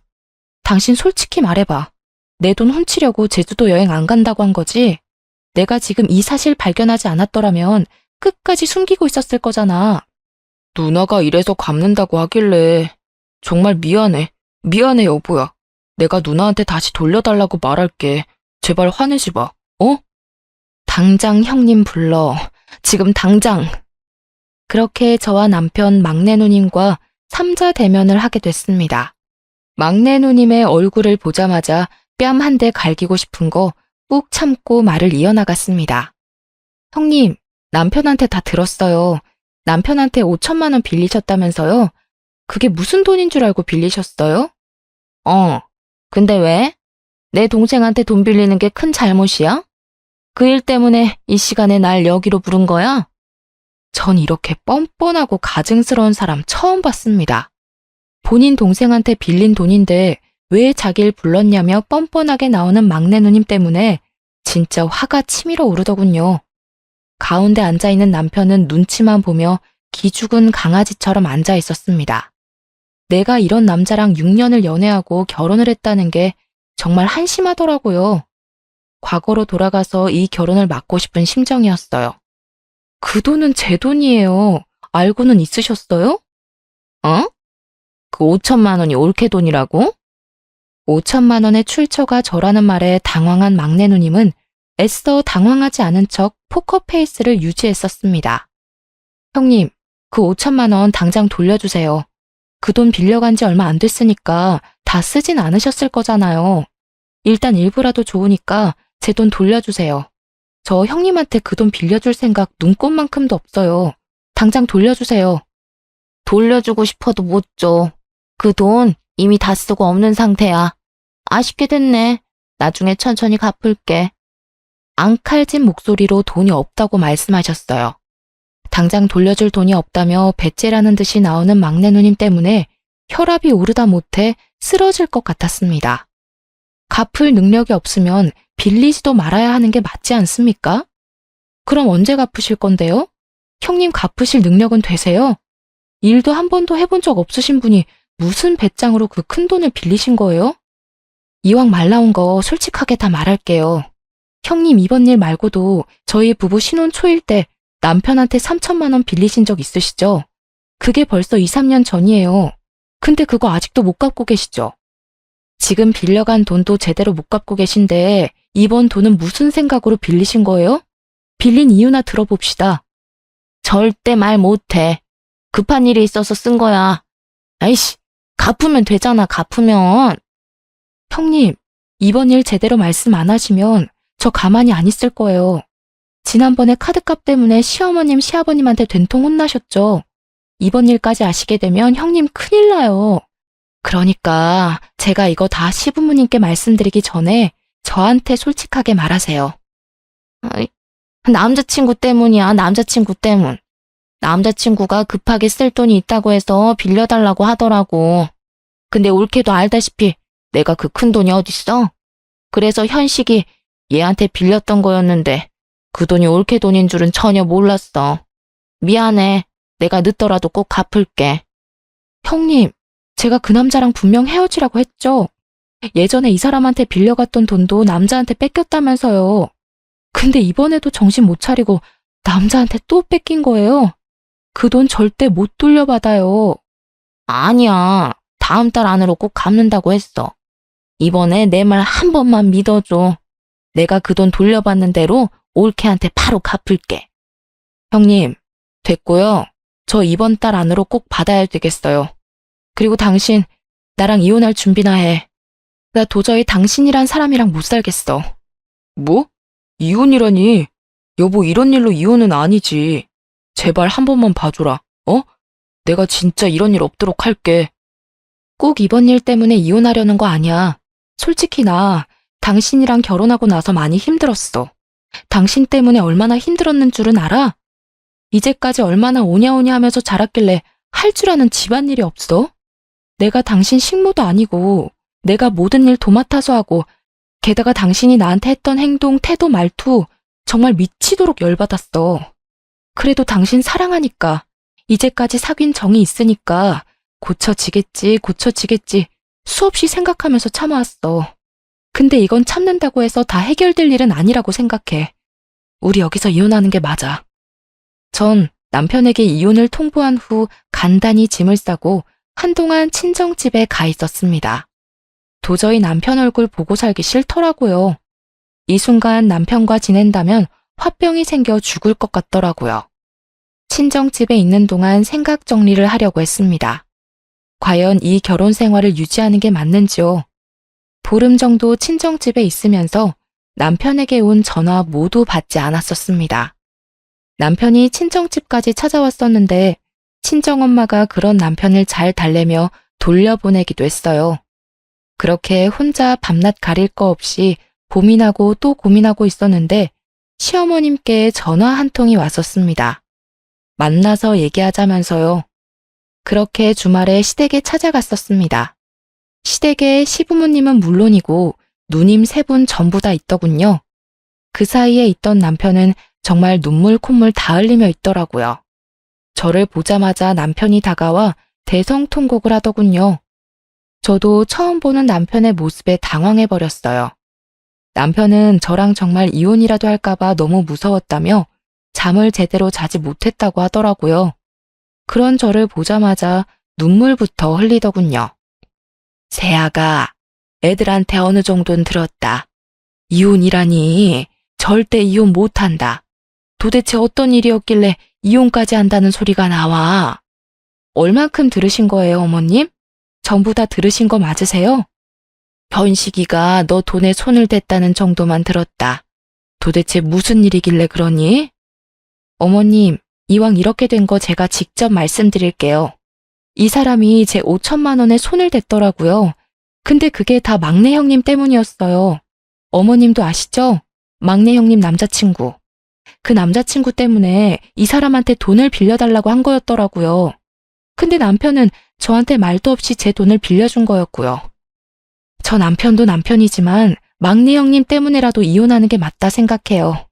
당신 솔직히 말해봐. 내 돈 훔치려고 제주도 여행 안 간다고 한 거지? 내가 지금 이 사실 발견하지 않았더라면 끝까지 숨기고 있었을 거잖아. 누나가 이래서 갚는다고 하길래 정말 미안해. 미안해 여보야. 내가 누나한테 다시 돌려달라고 말할게. 제발 화내지 마. 어? 당장 형님 불러. 지금 당장. 그렇게 저와 남편 막내 누님과 삼자 대면을 하게 됐습니다. 막내 누님의 얼굴을 보자마자 뺨 한 대 갈기고 싶은 거 꾹 참고 말을 이어나갔습니다. 형님, 남편한테 다 들었어요. 남편한테 5천만 원 빌리셨다면서요? 그게 무슨 돈인 줄 알고 빌리셨어요? 근데 왜? 내 동생한테 돈 빌리는 게 큰 잘못이야? 그 일 때문에 이 시간에 날 여기로 부른 거야? 전 이렇게 뻔뻔하고 가증스러운 사람 처음 봤습니다. 본인 동생한테 빌린 돈인데 왜 자기를 불렀냐며 뻔뻔하게 나오는 막내 누님 때문에 진짜 화가 치밀어 오르더군요. 가운데 앉아있는 남편은 눈치만 보며 기죽은 강아지처럼 앉아 있었습니다. 내가 이런 남자랑 6년을 연애하고 결혼을 했다는 게 정말 한심하더라고요. 과거로 돌아가서 이 결혼을 막고 싶은 심정이었어요. 그 돈은 제 돈이에요. 알고는 있으셨어요? 그 5천만 원이 올케 돈이라고? 5천만 원의 출처가 저라는 말에 당황한 막내 누님은 애써 당황하지 않은 척 포커페이스를 유지했었습니다. 형님, 그 5천만 원 당장 돌려주세요. 그 돈 빌려간 지 얼마 안 됐으니까 다 쓰진 않으셨을 거잖아요. 일단 일부라도 좋으니까 제 돈 돌려주세요. 저 형님한테 그 돈 빌려줄 생각 눈꼽만큼도 없어요. 당장 돌려주세요. 돌려주고 싶어도 못 줘. 그 돈 이미 다 쓰고 없는 상태야. 아쉽게 됐네. 나중에 천천히 갚을게. 앙칼진 목소리로 돈이 없다고 말씀하셨어요. 당장 돌려줄 돈이 없다며 배째라는 듯이 나오는 막내 누님 때문에 혈압이 오르다 못해 쓰러질 것 같았습니다. 갚을 능력이 없으면 빌리지도 말아야 하는 게 맞지 않습니까? 그럼 언제 갚으실 건데요? 형님 갚으실 능력은 되세요? 일도 한 번도 해본 적 없으신 분이 무슨 배짱으로 그 큰 돈을 빌리신 거예요? 이왕 말 나온 거 솔직하게 다 말할게요. 형님 이번 일 말고도 저희 부부 신혼 초일 때 남편한테 3천만 원 빌리신 적 있으시죠? 그게 벌써 2, 3년 전이에요. 근데 그거 아직도 못 갚고 계시죠? 지금 빌려간 돈도 제대로 못 갚고 계신데 이번 돈은 무슨 생각으로 빌리신 거예요? 빌린 이유나 들어봅시다. 절대 말 못해. 급한 일이 있어서 쓴 거야. 아이씨, 갚으면 되잖아, 갚으면. 형님, 이번 일 제대로 말씀 안 하시면 저 가만히 안 있을 거예요. 지난번에 카드값 때문에 시어머님, 시아버님한테 된통 혼나셨죠? 이번 일까지 아시게 되면 형님 큰일 나요. 그러니까 제가 이거 다 시부모님께 말씀드리기 전에 저한테 솔직하게 말하세요. 남자친구 때문이야, 남자친구 때문. 남자친구가 급하게 쓸 돈이 있다고 해서 빌려달라고 하더라고. 근데 올케도 알다시피 내가 그 큰 돈이 어딨어? 그래서 현식이 얘한테 빌렸던 거였는데 그 돈이 올케 돈인 줄은 전혀 몰랐어. 미안해. 내가 늦더라도 꼭 갚을게. 형님, 제가 그 남자랑 분명 헤어지라고 했죠. 예전에 이 사람한테 빌려갔던 돈도 남자한테 뺏겼다면서요. 근데 이번에도 정신 못 차리고 남자한테 또 뺏긴 거예요. 그 돈 절대 못 돌려받아요. 아니야. 다음 달 안으로 꼭 갚는다고 했어. 이번에 내 말 한 번만 믿어줘. 내가 그 돈 돌려받는 대로 올케한테 바로 갚을게. 형님, 됐고요. 저 이번 달 안으로 꼭 받아야 되겠어요. 그리고 당신, 나랑 이혼할 준비나 해. 나 도저히 당신이란 사람이랑 못 살겠어. 뭐? 이혼이라니? 여보, 이런 일로 이혼은 아니지. 제발 한 번만 봐줘라. 어? 내가 진짜 이런 일 없도록 할게. 꼭 이번 일 때문에 이혼하려는 거 아니야. 솔직히 나 당신이랑 결혼하고 나서 많이 힘들었어. 당신 때문에 얼마나 힘들었는 줄은 알아? 이제까지 얼마나 오냐오냐 하면서 자랐길래 할 줄 아는 집안일이 없어? 내가 당신 식모도 아니고 내가 모든 일 도맡아서 하고 게다가 당신이 나한테 했던 행동, 태도, 말투 정말 미치도록 열받았어. 그래도 당신 사랑하니까 이제까지 사귄 정이 있으니까 고쳐지겠지 수없이 생각하면서 참아왔어. 근데 이건 참는다고 해서 다 해결될 일은 아니라고 생각해. 우리 여기서 이혼하는 게 맞아. 전 남편에게 이혼을 통보한 후 간단히 짐을 싸고 한동안 친정집에 가 있었습니다. 도저히 남편 얼굴 보고 살기 싫더라고요. 이 순간 남편과 지낸다면 화병이 생겨 죽을 것 같더라고요. 친정집에 있는 동안 생각 정리를 하려고 했습니다. 과연 이 결혼 생활을 유지하는 게 맞는지요? 보름 정도 친정집에 있으면서 남편에게 온 전화 모두 받지 않았었습니다. 남편이 친정집까지 찾아왔었는데 친정엄마가 그런 남편을 잘 달래며 돌려보내기도 했어요. 그렇게 혼자 밤낮 가릴 거 없이 고민하고 또 고민하고 있었는데 시어머님께 전화 한 통이 왔었습니다. 만나서 얘기하자면서요. 그렇게 주말에 시댁에 찾아갔었습니다. 시댁에 시부모님은 물론이고 누님 세 분 전부 다 있더군요. 그 사이에 있던 남편은 정말 눈물 콧물 다 흘리며 있더라고요. 저를 보자마자 남편이 다가와 대성통곡을 하더군요. 저도 처음 보는 남편의 모습에 당황해버렸어요. 남편은 저랑 정말 이혼이라도 할까봐 너무 무서웠다며 잠을 제대로 자지 못했다고 하더라고요. 그런 저를 보자마자 눈물부터 흘리더군요. 세아가 애들한테 어느 정도는 들었다. 이혼이라니 절대 이혼 못한다. 도대체 어떤 일이었길래 이혼까지 한다는 소리가 나와. 얼만큼 들으신 거예요, 어머님? 전부 다 들으신 거 맞으세요? 현식이가 너 돈에 손을 댔다는 정도만 들었다. 도대체 무슨 일이길래 그러니? 어머님, 이왕 이렇게 된 거 제가 직접 말씀드릴게요. 이 사람이 제 5천만 원에 손을 댔더라고요. 근데 그게 다 막내 형님 때문이었어요. 어머님도 아시죠? 막내 형님 남자친구. 그 남자친구 때문에 이 사람한테 돈을 빌려달라고 한 거였더라고요. 근데 남편은 저한테 말도 없이 제 돈을 빌려준 거였고요. 저 남편도 남편이지만 막내 형님 때문에라도 이혼하는 게 맞다 생각해요.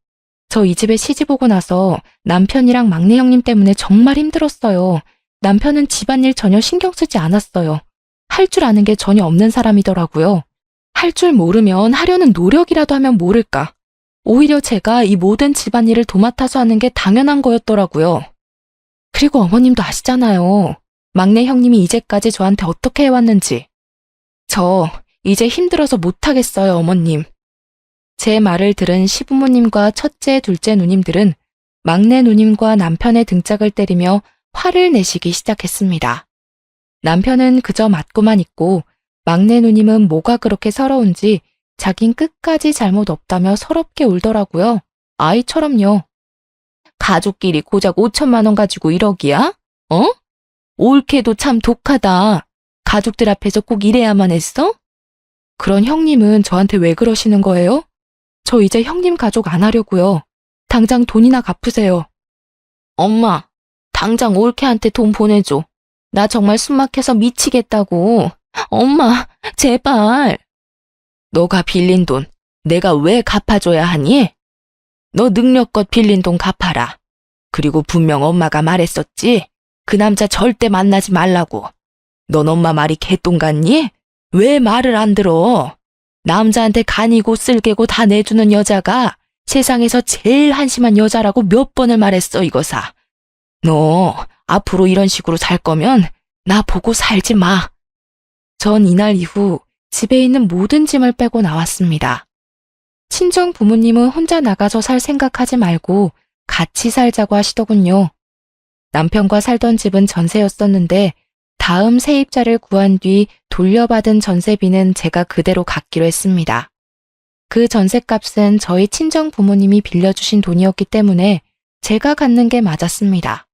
저 이 집에 시집 오고 나서 남편이랑 막내 형님 때문에 정말 힘들었어요. 남편은 집안일 전혀 신경 쓰지 않았어요. 할 줄 아는 게 전혀 없는 사람이더라고요. 할 줄 모르면 하려는 노력이라도 하면 모를까. 오히려 제가 이 모든 집안일을 도맡아서 하는 게 당연한 거였더라고요. 그리고 어머님도 아시잖아요. 막내 형님이 이제까지 저한테 어떻게 해왔는지. 저 이제 힘들어서 못하겠어요, 어머님. 제 말을 들은 시부모님과 첫째, 둘째 누님들은 막내 누님과 남편의 등짝을 때리며 화를 내시기 시작했습니다. 남편은 그저 맞고만 있고 막내 누님은 뭐가 그렇게 서러운지 자긴 끝까지 잘못 없다며 서럽게 울더라고요. 아이처럼요. 가족끼리 고작 5천만 원 가지고 1억이야? 어? 올케도 참 독하다. 가족들 앞에서 꼭 이래야만 했어? 그런 형님은 저한테 왜 그러시는 거예요? 저 이제 형님 가족 안 하려고요. 당장 돈이나 갚으세요. 엄마, 당장 올케한테 돈 보내줘. 나 정말 숨막혀서 미치겠다고. 엄마, 제발. 너가 빌린 돈 내가 왜 갚아줘야 하니? 너 능력껏 빌린 돈 갚아라. 그리고 분명 엄마가 말했었지? 그 남자 절대 만나지 말라고. 넌 엄마 말이 개똥 같니? 왜 말을 안 들어? 남자한테 간이고 쓸개고 다 내주는 여자가 세상에서 제일 한심한 여자라고 몇 번을 말했어, 이거사. 너 앞으로 이런 식으로 살 거면 나 보고 살지 마. 전 이날 이후 집에 있는 모든 짐을 빼고 나왔습니다. 친정 부모님은 혼자 나가서 살 생각하지 말고 같이 살자고 하시더군요. 남편과 살던 집은 전세였었는데 다음 세입자를 구한 뒤 돌려받은 전세비는 제가 그대로 갚기로 했습니다. 그 전세값은 저희 친정 부모님이 빌려주신 돈이었기 때문에 제가 갖는 게 맞았습니다.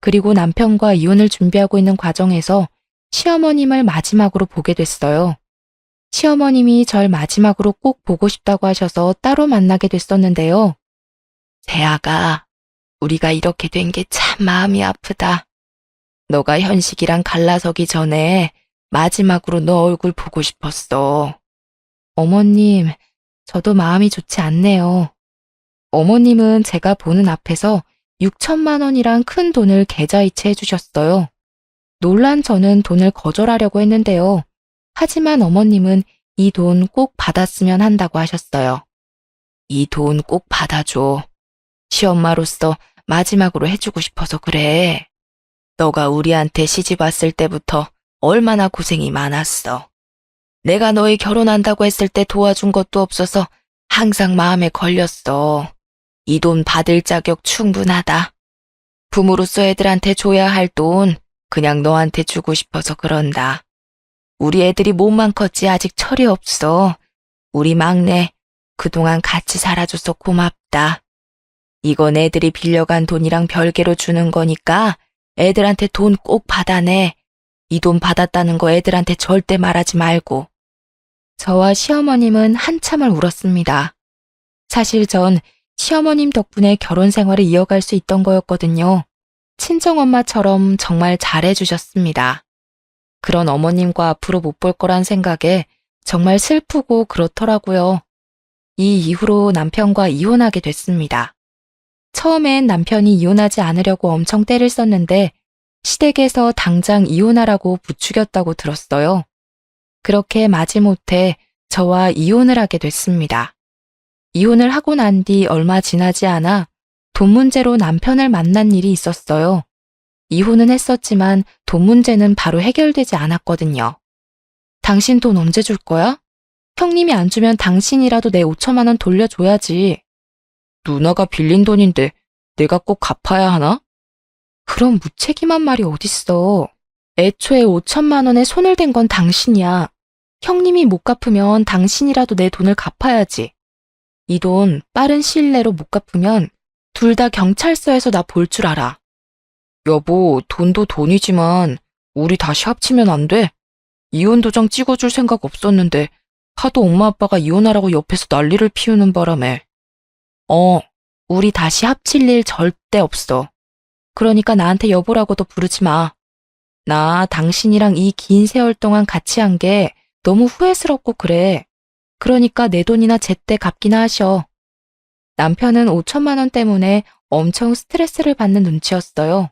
그리고 남편과 이혼을 준비하고 있는 과정에서 시어머님을 마지막으로 보게 됐어요. 시어머님이 절 마지막으로 꼭 보고 싶다고 하셔서 따로 만나게 됐었는데요. 세아가, 우리가 이렇게 된 게 참 마음이 아프다. 너가 현식이랑 갈라서기 전에 마지막으로 너 얼굴 보고 싶었어. 어머님, 저도 마음이 좋지 않네요. 어머님은 제가 보는 앞에서 6천만 원이란 큰 돈을 계좌이체 해주셨어요. 놀란 저는 돈을 거절하려고 했는데요. 하지만 어머님은 이 돈 꼭 받았으면 한다고 하셨어요. 이 돈 꼭 받아줘. 시엄마로서 마지막으로 해주고 싶어서 그래. 너가 우리한테 시집 왔을 때부터 얼마나 고생이 많았어. 내가 너희 결혼한다고 했을 때 도와준 것도 없어서 항상 마음에 걸렸어. 이 돈 받을 자격 충분하다. 부모로서 애들한테 줘야 할 돈 그냥 너한테 주고 싶어서 그런다. 우리 애들이 몸만 컸지 아직 철이 없어. 우리 막내 그동안 같이 살아줘서 고맙다. 이건 애들이 빌려간 돈이랑 별개로 주는 거니까 애들한테 돈 꼭 받아내. 이 돈 받았다는 거 애들한테 절대 말하지 말고. 저와 시어머님은 한참을 울었습니다. 사실 전 시어머님 덕분에 결혼 생활을 이어갈 수 있던 거였거든요. 친정엄마처럼 정말 잘해주셨습니다. 그런 어머님과 앞으로 못 볼 거란 생각에 정말 슬프고 그렇더라고요. 이 이후로 남편과 이혼하게 됐습니다. 처음엔 남편이 이혼하지 않으려고 엄청 떼를 썼는데 시댁에서 당장 이혼하라고 부추겼다고 들었어요. 그렇게 마지못해 저와 이혼을 하게 됐습니다. 이혼을 하고 난 뒤 얼마 지나지 않아 돈 문제로 남편을 만난 일이 있었어요. 이혼은 했었지만 돈 문제는 바로 해결되지 않았거든요. 당신 돈 언제 줄 거야? 형님이 안 주면 당신이라도 내 5천만 원 돌려줘야지. 누나가 빌린 돈인데 내가 꼭 갚아야 하나? 그런 무책임한 말이 어딨어. 애초에 5천만 원에 손을 댄 건 당신이야. 형님이 못 갚으면 당신이라도 내 돈을 갚아야지. 이 돈 빠른 시일 내로 못 갚으면 둘 다 경찰서에서 나 볼 줄 알아. 여보, 돈도 돈이지만 우리 다시 합치면 안 돼? 이혼 도장 찍어줄 생각 없었는데 하도 엄마 아빠가 이혼하라고 옆에서 난리를 피우는 바람에. 우리 다시 합칠 일 절대 없어. 그러니까 나한테 여보라고도 부르지 마. 나 당신이랑 이 긴 세월 동안 같이 한 게 너무 후회스럽고 그래. 그러니까 내 돈이나 제때 갚기나 하셔. 남편은 5천만 원 때문에 엄청 스트레스를 받는 눈치였어요.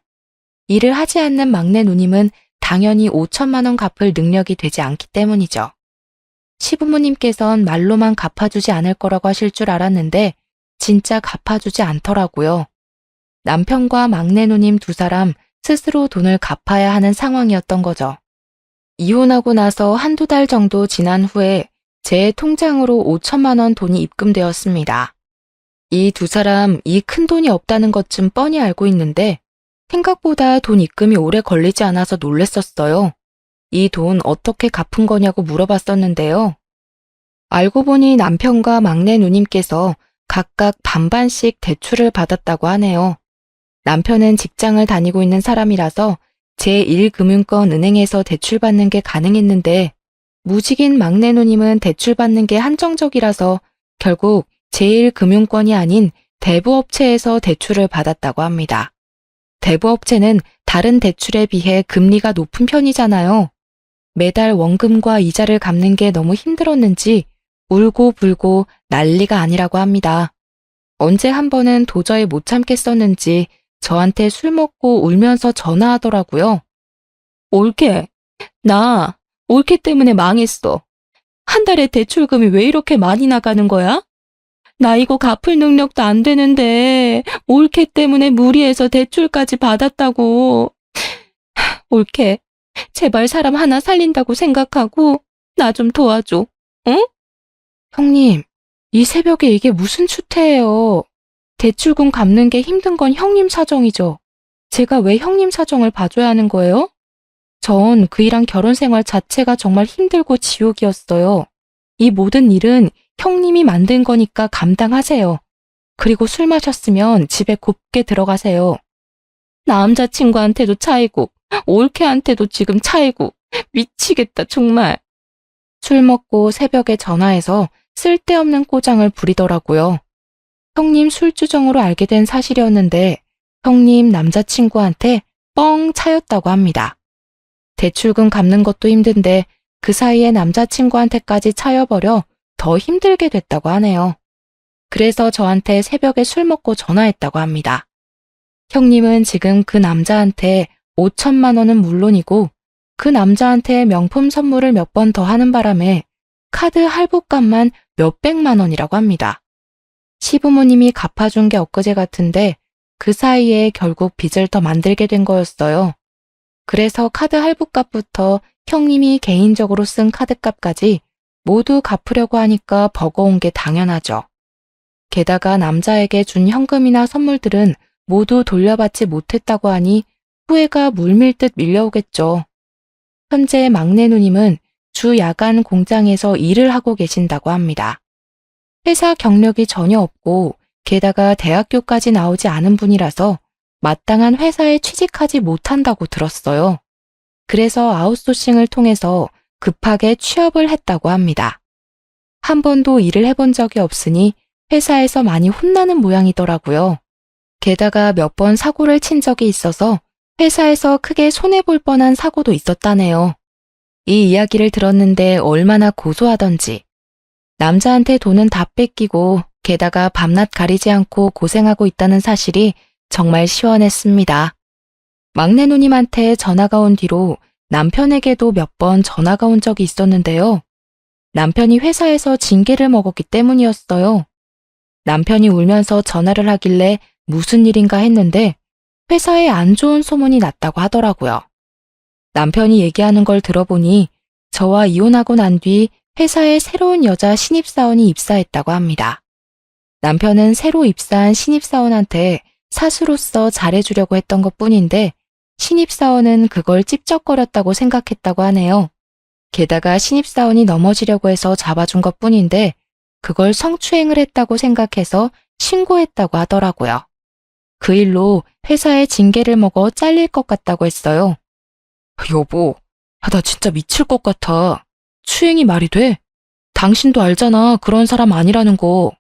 일을 하지 않는 막내 누님은 당연히 5천만 원 갚을 능력이 되지 않기 때문이죠. 시부모님께선 말로만 갚아주지 않을 거라고 하실 줄 알았는데 진짜 갚아주지 않더라고요. 남편과 막내 누님 두 사람 스스로 돈을 갚아야 하는 상황이었던 거죠. 이혼하고 나서 한두 달 정도 지난 후에 제 통장으로 5천만 원 돈이 입금되었습니다. 이 두 사람 이 큰 돈이 없다는 것쯤 뻔히 알고 있는데 생각보다 돈 입금이 오래 걸리지 않아서 놀랬었어요. 이 돈 어떻게 갚은 거냐고 물어봤었는데요. 알고 보니 남편과 막내 누님께서 각각 반반씩 대출을 받았다고 하네요. 남편은 직장을 다니고 있는 사람이라서 제1금융권 은행에서 대출받는 게 가능했는데 무직인 막내 누님은 대출받는 게 한정적이라서 결국 제1금융권이 아닌 대부업체에서 대출을 받았다고 합니다. 대부업체는 다른 대출에 비해 금리가 높은 편이잖아요. 매달 원금과 이자를 갚는 게 너무 힘들었는지 울고 불고 난리가 아니라고 합니다. 언제 한 번은 도저히 못 참겠었는지 저한테 술 먹고 울면서 전화하더라고요. 올케, 나 올케 때문에 망했어. 한 달에 대출금이 왜 이렇게 많이 나가는 거야? 나 이거 갚을 능력도 안 되는데 올케 때문에 무리해서 대출까지 받았다고. 올케, 제발 사람 하나 살린다고 생각하고 나 좀 도와줘. 응? 형님, 이 새벽에 이게 무슨 추태예요. 대출금 갚는 게 힘든 건 형님 사정이죠. 제가 왜 형님 사정을 봐줘야 하는 거예요? 전 그이랑 결혼 생활 자체가 정말 힘들고 지옥이었어요. 이 모든 일은 형님이 만든 거니까 감당하세요. 그리고 술 마셨으면 집에 곱게 들어가세요. 남자친구한테도 차이고 올케한테도 지금 차이고 미치겠다 정말. 술 먹고 새벽에 전화해서 쓸데없는 꼬장을 부리더라고요. 형님 술주정으로 알게 된 사실이었는데 형님 남자친구한테 뻥 차였다고 합니다. 대출금 갚는 것도 힘든데 그 사이에 남자친구한테까지 차여버려 더 힘들게 됐다고 하네요. 그래서 저한테 새벽에 술 먹고 전화했다고 합니다. 형님은 지금 그 남자한테 5천만 원은 물론이고 그 남자한테 명품 선물을 몇 번 더 하는 바람에 카드 할부값만 몇백만 원이라고 합니다. 시부모님이 갚아준 게 엊그제 같은데 그 사이에 결국 빚을 더 만들게 된 거였어요. 그래서 카드 할부값부터 형님이 개인적으로 쓴 카드값까지 모두 갚으려고 하니까 버거운 게 당연하죠. 게다가 남자에게 준 현금이나 선물들은 모두 돌려받지 못했다고 하니 후회가 물밀듯 밀려오겠죠. 현재 막내 누님은 주 야간 공장에서 일을 하고 계신다고 합니다. 회사 경력이 전혀 없고 게다가 대학교까지 나오지 않은 분이라서 마땅한 회사에 취직하지 못한다고 들었어요. 그래서 아웃소싱을 통해서 급하게 취업을 했다고 합니다. 한 번도 일을 해본 적이 없으니 회사에서 많이 혼나는 모양이더라고요. 게다가 몇 번 사고를 친 적이 있어서 회사에서 크게 손해볼 뻔한 사고도 있었다네요. 이 이야기를 들었는데 얼마나 고소하던지. 남자한테 돈은 다 뺏기고 게다가 밤낮 가리지 않고 고생하고 있다는 사실이 정말 시원했습니다. 막내 누님한테 전화가 온 뒤로 남편에게도 몇 번 전화가 온 적이 있었는데요. 남편이 회사에서 징계를 먹었기 때문이었어요. 남편이 울면서 전화를 하길래 무슨 일인가 했는데 회사에 안 좋은 소문이 났다고 하더라고요. 남편이 얘기하는 걸 들어보니 저와 이혼하고 난 뒤 회사에 새로운 여자 신입사원이 입사했다고 합니다. 남편은 새로 입사한 신입사원한테 사수로서 잘해주려고 했던 것 뿐인데 신입사원은 그걸 찝쩍거렸다고 생각했다고 하네요. 게다가 신입사원이 넘어지려고 해서 잡아준 것 뿐인데 그걸 성추행을 했다고 생각해서 신고했다고 하더라고요. 그 일로 회사에 징계를 먹어 잘릴 것 같다고 했어요. 여보, 나 진짜 미칠 것 같아. 추행이 말이 돼? 당신도 알잖아. 그런 사람 아니라는 거.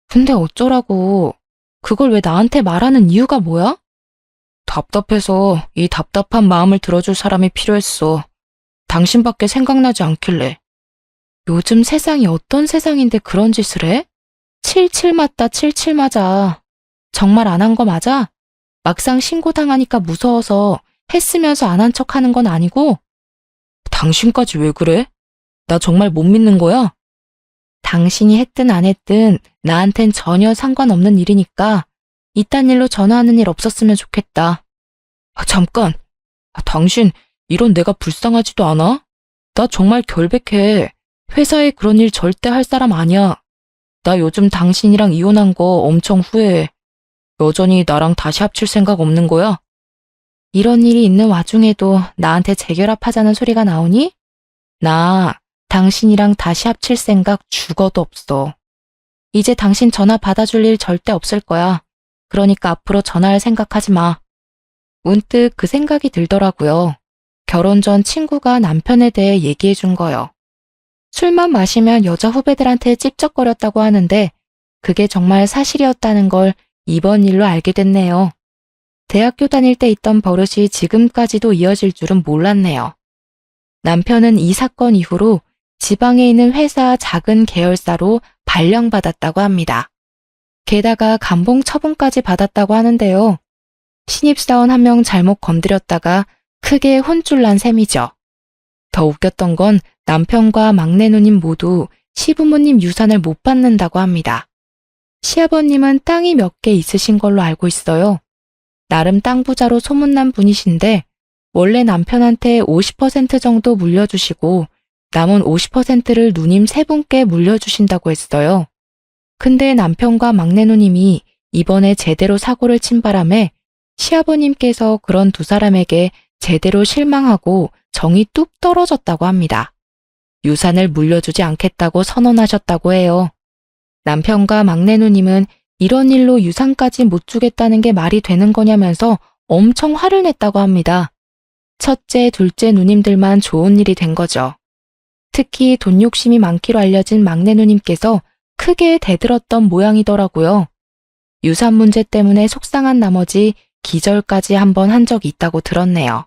근데 어쩌라고. 그걸 왜 나한테 말하는 이유가 뭐야? 답답해서 이 답답한 마음을 들어줄 사람이 필요했어. 당신밖에 생각나지 않길래. 요즘 세상이 어떤 세상인데 그런 짓을 해? 77 맞다 77 맞아. 정말 안 한 거 맞아? 막상 신고당하니까 무서워서 했으면서 안 한 척 하는 건 아니고? 당신까지 왜 그래? 나 정말 못 믿는 거야? 당신이 했든 안 했든 나한텐 전혀 상관없는 일이니까 이딴 일로 전화하는 일 없었으면 좋겠다. 잠깐. 당신 이런 내가 불쌍하지도 않아? 나 정말 결백해. 회사에 그런 일 절대 할 사람 아니야. 나 요즘 당신이랑 이혼한 거 엄청 후회해. 여전히 나랑 다시 합칠 생각 없는 거야? 이런 일이 있는 와중에도 나한테 재결합하자는 소리가 나오니? 나 당신이랑 다시 합칠 생각 죽어도 없어. 이제 당신 전화 받아줄 일 절대 없을 거야. 그러니까 앞으로 전화할 생각하지 마. 문득 그 생각이 들더라고요. 결혼 전 친구가 남편에 대해 얘기해 준 거요. 술만 마시면 여자 후배들한테 찝쩍거렸다고 하는데 그게 정말 사실이었다는 걸 이번 일로 알게 됐네요. 대학교 다닐 때 있던 버릇이 지금까지도 이어질 줄은 몰랐네요. 남편은 이 사건 이후로 지방에 있는 회사 작은 계열사로 발령받았다고 합니다. 게다가 감봉 처분까지 받았다고 하는데요. 신입사원 한 명 잘못 건드렸다가 크게 혼쭐 난 셈이죠. 더 웃겼던 건 남편과 막내 누님 모두 시부모님 유산을 못 받는다고 합니다. 시아버님은 땅이 몇 개 있으신 걸로 알고 있어요. 나름 땅 부자로 소문난 분이신데 원래 남편한테 50% 정도 물려주시고 남은 50%를 누님 세 분께 물려주신다고 했어요. 근데 남편과 막내 누님이 이번에 제대로 사고를 친 바람에 시아버님께서 그런 두 사람에게 제대로 실망하고 정이 뚝 떨어졌다고 합니다. 유산을 물려주지 않겠다고 선언하셨다고 해요. 남편과 막내 누님은 이런 일로 유산까지 못 주겠다는 게 말이 되는 거냐면서 엄청 화를 냈다고 합니다. 첫째, 둘째 누님들만 좋은 일이 된 거죠. 특히 돈 욕심이 많기로 알려진 막내 누님께서 크게 대들었던 모양이더라고요. 유산 문제 때문에 속상한 나머지 기절까지 한번 한 적이 있다고 들었네요.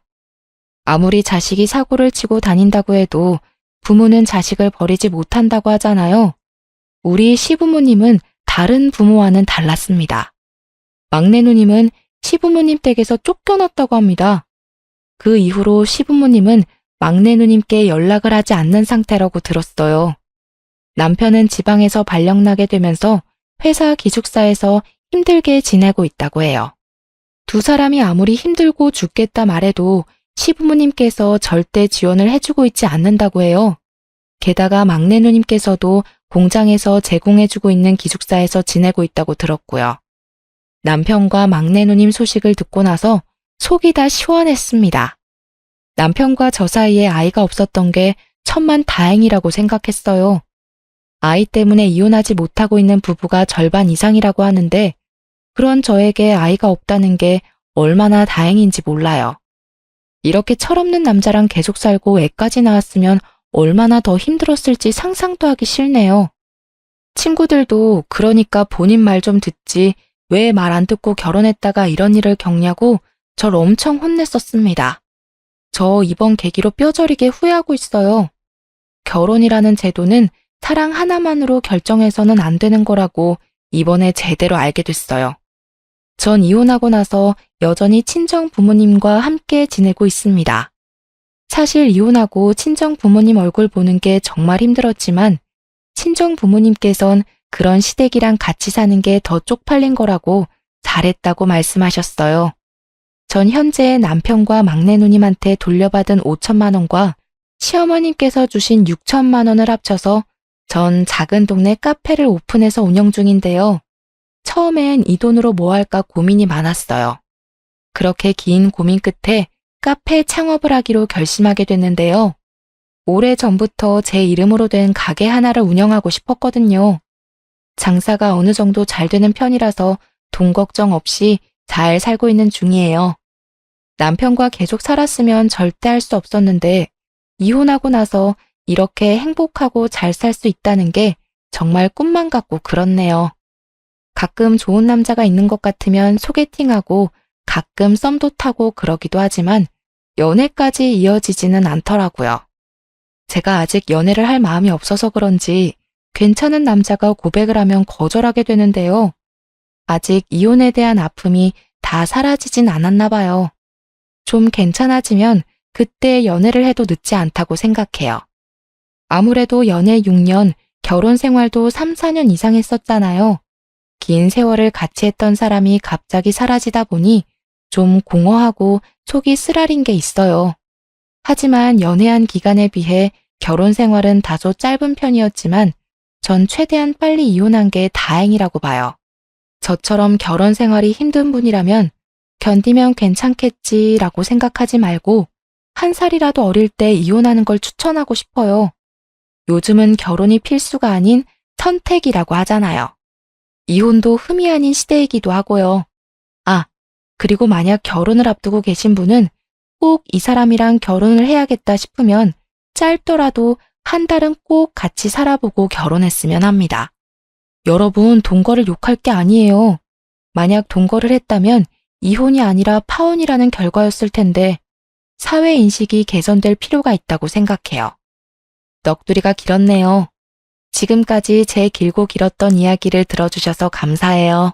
아무리 자식이 사고를 치고 다닌다고 해도 부모는 자식을 버리지 못한다고 하잖아요. 우리 시부모님은 다른 부모와는 달랐습니다. 막내 누님은 시부모님 댁에서 쫓겨났다고 합니다. 그 이후로 시부모님은 막내 누님께 연락을 하지 않는 상태라고 들었어요. 남편은 지방에서 발령나게 되면서 회사 기숙사에서 힘들게 지내고 있다고 해요. 두 사람이 아무리 힘들고 죽겠다 말해도 시부모님께서 절대 지원을 해주고 있지 않는다고 해요. 게다가 막내 누님께서도 공장에서 제공해주고 있는 기숙사에서 지내고 있다고 들었고요. 남편과 막내 누님 소식을 듣고 나서 속이 다 시원했습니다. 남편과 저 사이에 아이가 없었던 게 천만 다행이라고 생각했어요. 아이 때문에 이혼하지 못하고 있는 부부가 절반 이상이라고 하는데 그런 저에게 아이가 없다는 게 얼마나 다행인지 몰라요. 이렇게 철없는 남자랑 계속 살고 애까지 낳았으면 얼마나 더 힘들었을지 상상도 하기 싫네요. 친구들도 그러니까 본인 말 좀 듣지 왜 말 안 듣고 결혼했다가 이런 일을 겪냐고 절 엄청 혼냈었습니다. 저 이번 계기로 뼈저리게 후회하고 있어요. 결혼이라는 제도는 사랑 하나만으로 결정해서는 안 되는 거라고 이번에 제대로 알게 됐어요. 전 이혼하고 나서 여전히 친정 부모님과 함께 지내고 있습니다. 사실 이혼하고 친정 부모님 얼굴 보는 게 정말 힘들었지만 친정 부모님께선 그런 시댁이랑 같이 사는 게 더 쪽팔린 거라고 잘했다고 말씀하셨어요. 전 현재 남편과 막내 누님한테 돌려받은 5천만 원과 시어머님께서 주신 6천만 원을 합쳐서 전 작은 동네 카페를 오픈해서 운영 중인데요. 처음엔 이 돈으로 뭐 할까 고민이 많았어요. 그렇게 긴 고민 끝에 카페 창업을 하기로 결심하게 됐는데요. 오래전부터 제 이름으로 된 가게 하나를 운영하고 싶었거든요. 장사가 어느 정도 잘 되는 편이라서 돈 걱정 없이 잘 살고 있는 중이에요. 남편과 계속 살았으면 절대 할 수 없었는데 이혼하고 나서 이렇게 행복하고 잘 살 수 있다는 게 정말 꿈만 같고 그렇네요. 가끔 좋은 남자가 있는 것 같으면 소개팅하고 가끔 썸도 타고 그러기도 하지만 연애까지 이어지지는 않더라고요. 제가 아직 연애를 할 마음이 없어서 그런지 괜찮은 남자가 고백을 하면 거절하게 되는데요. 아직 이혼에 대한 아픔이 다 사라지진 않았나 봐요. 좀 괜찮아지면 그때 연애를 해도 늦지 않다고 생각해요. 아무래도 연애 6년, 결혼 생활도 3, 4년 이상 했었잖아요. 긴 세월을 같이 했던 사람이 갑자기 사라지다 보니 좀 공허하고 속이 쓰라린 게 있어요. 하지만 연애한 기간에 비해 결혼 생활은 다소 짧은 편이었지만 전 최대한 빨리 이혼한 게 다행이라고 봐요. 저처럼 결혼 생활이 힘든 분이라면 견디면 괜찮겠지라고 생각하지 말고 한 살이라도 어릴 때 이혼하는 걸 추천하고 싶어요. 요즘은 결혼이 필수가 아닌 선택이라고 하잖아요. 이혼도 흠이 아닌 시대이기도 하고요. 아, 그리고 만약 결혼을 앞두고 계신 분은 꼭 이 사람이랑 결혼을 해야겠다 싶으면 짧더라도 한 달은 꼭 같이 살아보고 결혼했으면 합니다. 여러분, 동거를 욕할 게 아니에요. 만약 동거를 했다면 이혼이 아니라 파혼이라는 결과였을 텐데 사회 인식이 개선될 필요가 있다고 생각해요. 넋두리가 길었네요. 지금까지 제 길고 길었던 이야기를 들어주셔서 감사해요.